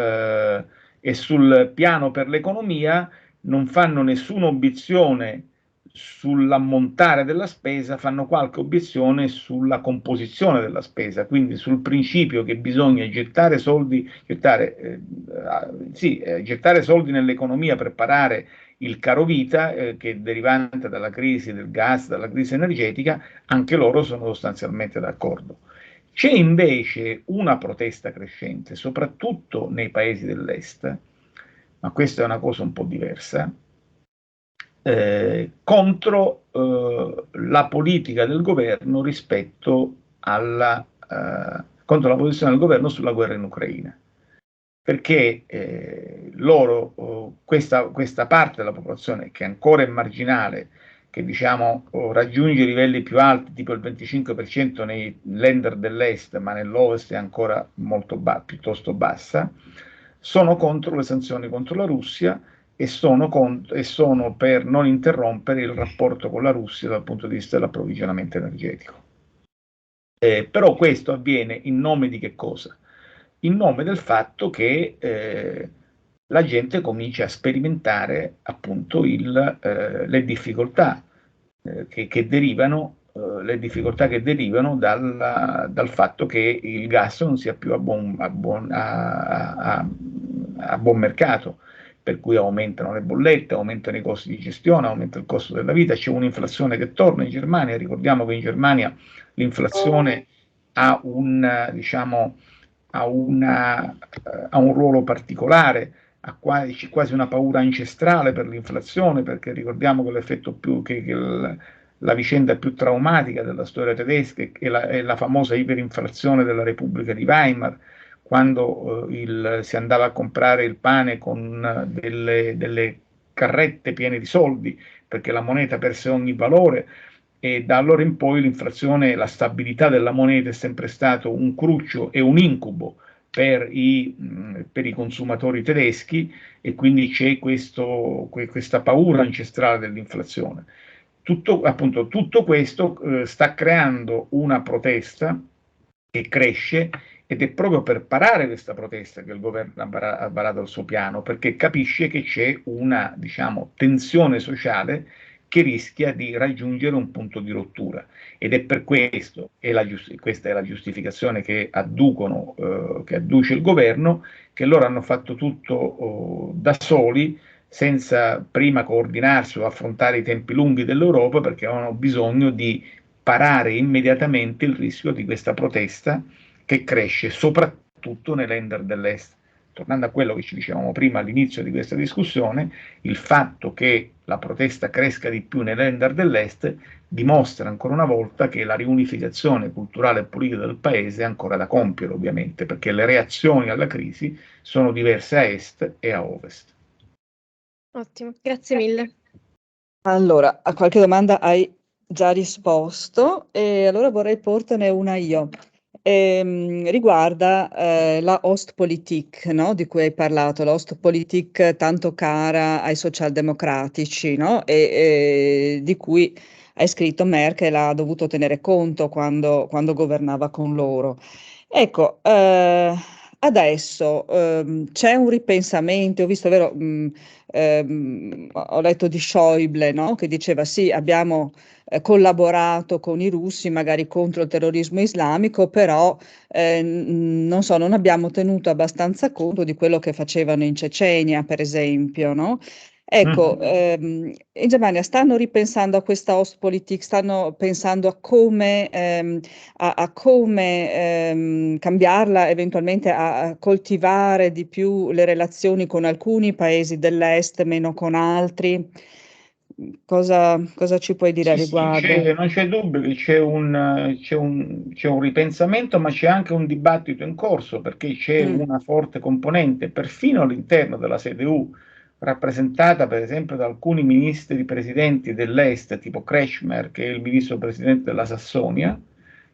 piano per l'economia non fanno nessuna obiezione sull'ammontare della spesa, fanno qualche obiezione sulla composizione della spesa, quindi sul principio che bisogna gettare soldi nell'economia per parare il caro vita che è derivante dalla crisi del gas, dalla crisi energetica, anche loro sono sostanzialmente d'accordo. C'è invece una protesta crescente, soprattutto nei paesi dell'est, ma questa è una cosa un po' diversa, contro la politica del governo rispetto contro la posizione del governo sulla guerra in Ucraina. Perché questa parte della popolazione, che ancora è marginale, che diciamo raggiunge livelli più alti, tipo il 25% nei lender dell'est, ma nell'ovest è ancora piuttosto bassa, sono contro le sanzioni contro la Russia e sono per non interrompere il rapporto con la Russia dal punto di vista dell'approvvigionamento energetico. Però questo avviene in nome di che cosa? In nome del fatto che la gente comincia a sperimentare appunto le difficoltà che derivano dal fatto che il gas non sia più a buon mercato, per cui aumentano le bollette, aumentano i costi di gestione, aumenta il costo della vita, c'è un'inflazione che torna in Germania. Ricordiamo che in Germania l'inflazione ha diciamo, ha un ruolo particolare, ha quasi una paura ancestrale per l'inflazione, perché ricordiamo che la vicenda più traumatica della storia tedesca è la famosa iperinflazione della Repubblica di Weimar, quando si andava a comprare il pane con delle carrette piene di soldi, perché la moneta perse ogni valore, e da allora in poi l'inflazione, la stabilità della moneta è sempre stato un cruccio e un incubo per i consumatori tedeschi, e quindi c'è questa paura ancestrale dell'inflazione. Tutto questo sta creando una protesta che cresce, ed è proprio per parare questa protesta che il governo ha varato il suo piano, perché capisce che c'è una, diciamo, tensione sociale che rischia di raggiungere un punto di rottura, ed è per questo, questa è la giustificazione che adduce il governo, che loro hanno fatto tutto da soli, senza prima coordinarsi o affrontare i tempi lunghi dell'Europa, perché avevano bisogno di parare immediatamente il rischio di questa protesta che cresce soprattutto nei lender dell'est. Tornando a quello che ci dicevamo prima all'inizio di questa discussione, il fatto che la protesta cresca di più nei lender dell'est dimostra ancora una volta che la riunificazione culturale e politica del paese è ancora da compiere, ovviamente, perché le reazioni alla crisi sono diverse a est e a ovest. Ottimo, grazie mille. Allora, a qualche domanda hai già risposto, e allora vorrei portene una io. Riguarda la Ostpolitik, no? Di cui hai parlato, la Ostpolitik tanto cara ai socialdemocratici, no? E di cui hai scritto Merkel ha dovuto tenere conto quando governava con loro. Ecco, adesso c'è un ripensamento, ho visto, vero, ho letto di Schäuble, no? Che diceva sì, abbiamo collaborato con i russi, magari contro il terrorismo islamico, però non abbiamo tenuto abbastanza conto di quello che facevano in Cecenia, per esempio, no? Ecco, in Germania stanno ripensando a questa Ostpolitik, stanno pensando a come cambiarla, eventualmente a coltivare di più le relazioni con alcuni paesi dell'est, meno con altri. Cosa ci puoi dire a Sì, riguardo? non c'è dubbio che c'è un ripensamento, ma c'è anche un dibattito in corso, perché c'è Mm, una forte componente, perfino all'interno della CDU, rappresentata per esempio da alcuni ministri presidenti dell'Est, tipo Kretschmer, che è il ministro presidente della Sassonia,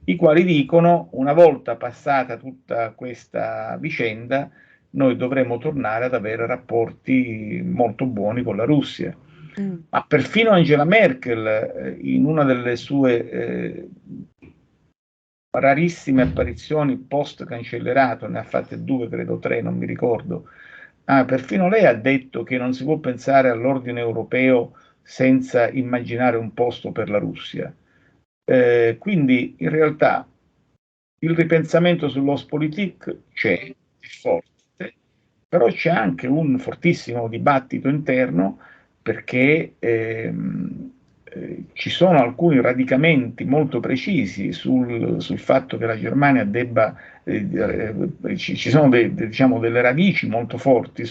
i quali dicono: una volta passata tutta questa vicenda, noi dovremo tornare ad avere rapporti molto buoni con la Russia. mm, Ma perfino Angela Merkel, in una delle sue rarissime apparizioni post cancellerato, ne ha fatte 2, credo 3, non mi ricordo, perfino lei ha detto che non si può pensare all'ordine europeo senza immaginare un posto per la Russia. Quindi in realtà il ripensamento sull'Ostpolitik c'è, è forte, però c'è anche un fortissimo dibattito interno perché ci sono alcuni radicamenti molto precisi sul fatto che la Germania debba, ci sono diciamo, delle radici molto forti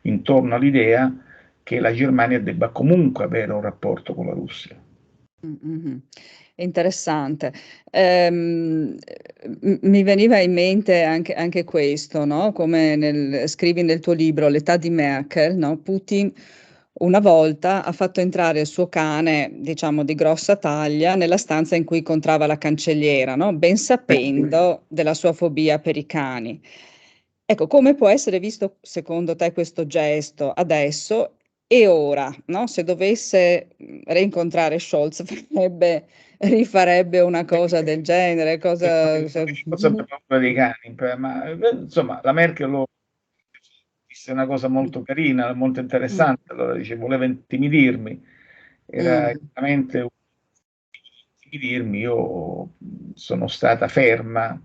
intorno all'idea che la Germania debba comunque avere un rapporto con la Russia. Mm-hmm. Interessante. Mi veniva in mente anche questo, no? Come scrivi nel tuo libro L'età di Merkel, no? Putin una volta ha fatto entrare il suo cane, diciamo di grossa taglia, nella stanza in cui incontrava la cancelliera, no? Ben sapendo della sua fobia per i cani. Ecco, come può essere visto secondo te questo gesto adesso e ora, no? Se dovesse reincontrare Scholz, rifarebbe una cosa del genere? Scholz ha paura dei cani, ma insomma la Merkel disse una cosa molto carina, molto interessante. Allora dice, voleva intimidirmi, era veramente intimidirmi, io sono stata ferma.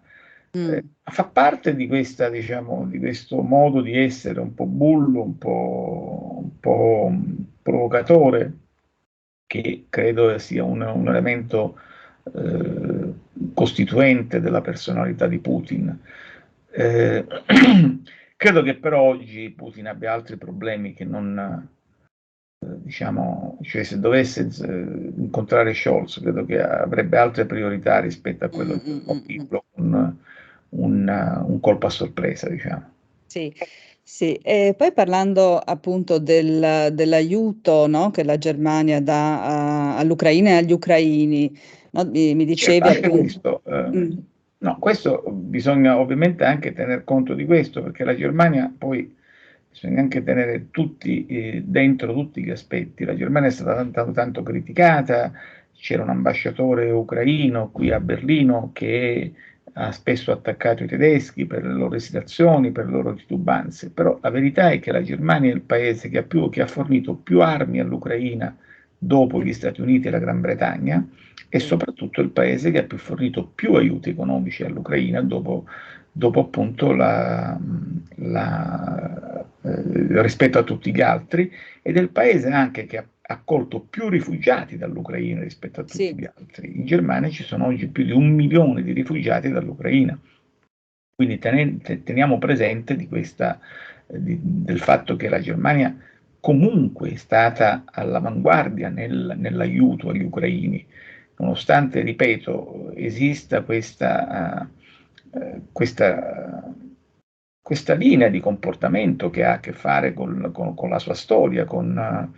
Fa parte di questa, diciamo, di questo modo di essere un po' bullo, un po' provocatore, che credo sia un elemento costituente della personalità di Putin. Credo che però oggi Putin abbia altri problemi che non, diciamo, cioè se dovesse incontrare Scholz, credo che avrebbe altre priorità rispetto a quello di colpirlo con un colpo a sorpresa, diciamo. Sì, sì. E poi parlando appunto dell'aiuto, no, che la Germania dà all'Ucraina e agli ucraini, no? Mi dicevi Anche appunto. questo, no, questo bisogna ovviamente anche tener conto di questo, perché la Germania poi bisogna anche tenere tutti dentro tutti gli aspetti. La Germania è stata tanto criticata, c'era un ambasciatore ucraino qui a Berlino che ha spesso attaccato i tedeschi per le loro esitazioni, per le loro titubanze, però la verità è che la Germania è il paese che ha fornito più armi all'Ucraina dopo gli Stati Uniti e la Gran Bretagna, e soprattutto il paese che ha fornito più aiuti economici all'Ucraina dopo appunto rispetto a tutti gli altri, ed è il paese anche che ha accolto più rifugiati dall'Ucraina rispetto a tutti gli altri. In Germania ci sono oggi più di 1 milione di rifugiati dall'Ucraina. Quindi teniamo presente del fatto che la Germania comunque è stata all'avanguardia nell'aiuto agli ucraini, nonostante, ripeto, esista questa linea di comportamento che ha a che fare con la sua storia, con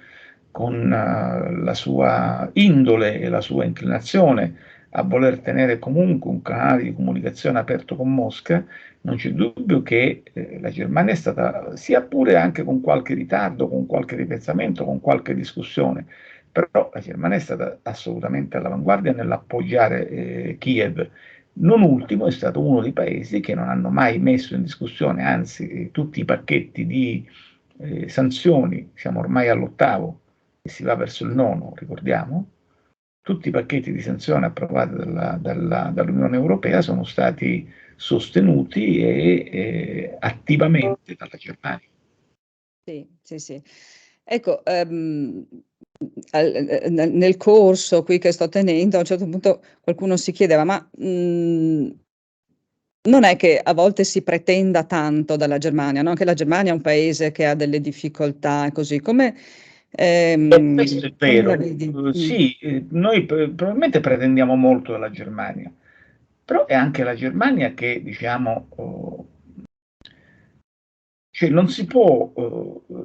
la sua indole e la sua inclinazione a voler tenere comunque un canale di comunicazione aperto con Mosca. Non c'è dubbio che la Germania è stata, sia pure anche con qualche ritardo, con qualche ripensamento, con qualche discussione, però la Germania è stata assolutamente all'avanguardia nell'appoggiare Kiev. Non ultimo è stato uno dei paesi che non hanno mai messo in discussione, anzi tutti i pacchetti di sanzioni, siamo ormai all'8° e si va verso il 9°, ricordiamo, tutti i pacchetti di sanzioni approvati dall'Unione Europea sono stati sostenuti attivamente dalla Germania. Sì, sì, sì. Ecco, nel corso qui che sto tenendo, a un certo punto qualcuno si chiedeva, ma non è che a volte si pretenda tanto dalla Germania, no? Che la Germania è un paese che ha delle difficoltà, così come... questo è vero, sì, noi probabilmente pretendiamo molto dalla Germania, però è anche la Germania che, diciamo, cioè non si può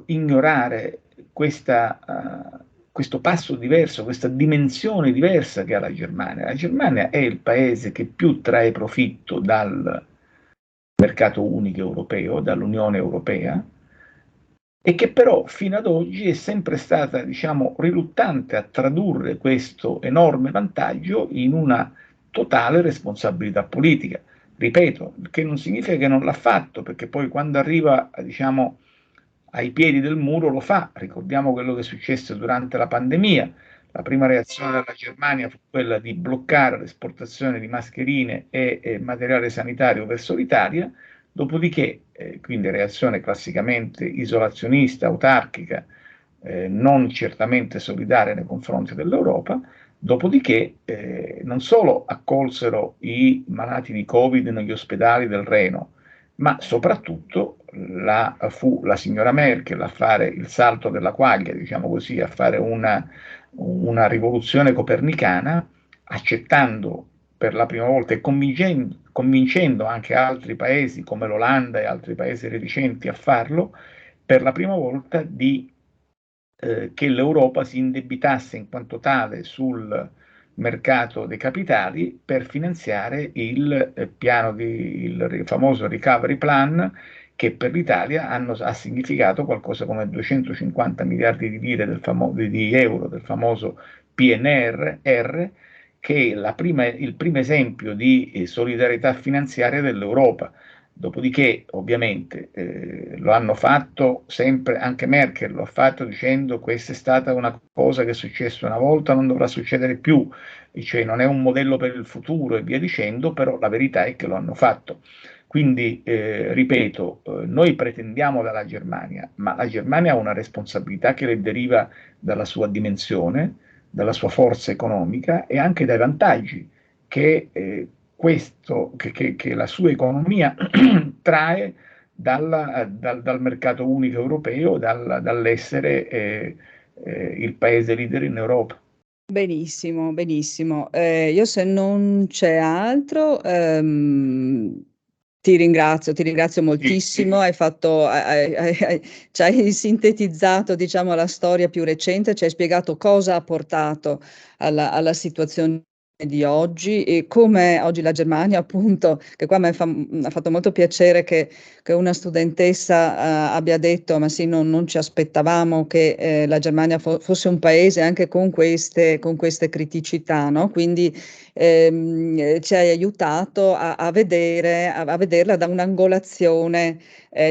ignorare questo passo diverso, questa dimensione diversa che ha la Germania. La Germania è il paese che più trae profitto dal mercato unico europeo, dall'Unione Europea, e che però fino ad oggi è sempre stata, diciamo, riluttante a tradurre questo enorme vantaggio in una totale responsabilità politica. Ripeto, che non significa che non l'ha fatto, perché poi quando arriva, diciamo, ai piedi del muro lo fa. Ricordiamo quello che successe durante la pandemia. La prima reazione della Germania fu quella di bloccare l'esportazione di mascherine e materiale sanitario verso l'Italia. Dopodiché, quindi reazione classicamente isolazionista, autarchica, non certamente solidale nei confronti dell'Europa. Dopodiché non solo accolsero i malati di Covid negli ospedali del Reno, ma soprattutto fu la signora Merkel a fare il salto della quaglia, diciamo così, a fare una rivoluzione copernicana, accettando per la prima volta e convincendo anche altri paesi come l'Olanda e altri paesi reticenti a farlo, per la prima volta che l'Europa si indebitasse in quanto tale sul mercato dei capitali per finanziare il il famoso recovery plan, che per l'Italia ha significato qualcosa come 250 miliardi di lire di euro del famoso PNRR, che è il primo esempio di solidarietà finanziaria dell'Europa. Dopodiché, ovviamente, lo hanno fatto sempre, anche Merkel lo ha fatto dicendo questa è stata una cosa che è successa una volta, non dovrà succedere più, cioè non è un modello per il futuro e via dicendo, però la verità è che lo hanno fatto. Quindi, ripeto, noi pretendiamo dalla Germania, ma la Germania ha una responsabilità che le deriva dalla sua dimensione, dalla sua forza economica e anche dai vantaggi che che la sua economia trae dal mercato unico europeo, dall'essere il paese leader in Europa. Benissimo, benissimo. Io se non c'è altro, ti ringrazio moltissimo. Ci hai sintetizzato, diciamo, la storia più recente, ci hai spiegato cosa ha portato alla situazione di oggi e come oggi la Germania, appunto, che qua mi ha fatto molto piacere che una studentessa abbia detto, ma sì, non ci aspettavamo che la Germania fosse un paese anche con queste criticità, no? Quindi ci hai aiutato a vederla da un'angolazione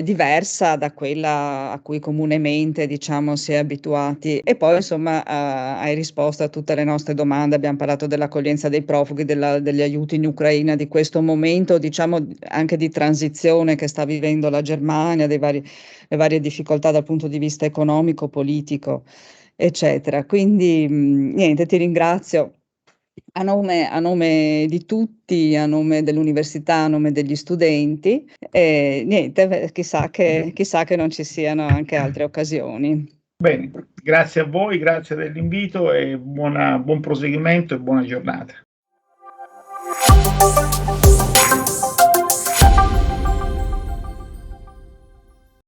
diversa da quella a cui comunemente, diciamo, si è abituati. E poi, insomma, hai risposto a tutte le nostre domande, abbiamo parlato dell'accoglienza dei profughi, degli aiuti in Ucraina, di questo momento, diciamo, anche di transizione che sta vivendo la Germania, le varie difficoltà dal punto di vista economico, politico, eccetera. Quindi, niente, ti ringrazio. A nome di tutti, a nome dell'università, a nome degli studenti, e niente, chissà che non ci siano anche altre occasioni. Bene, grazie a voi, grazie dell'invito e buon proseguimento e buona giornata.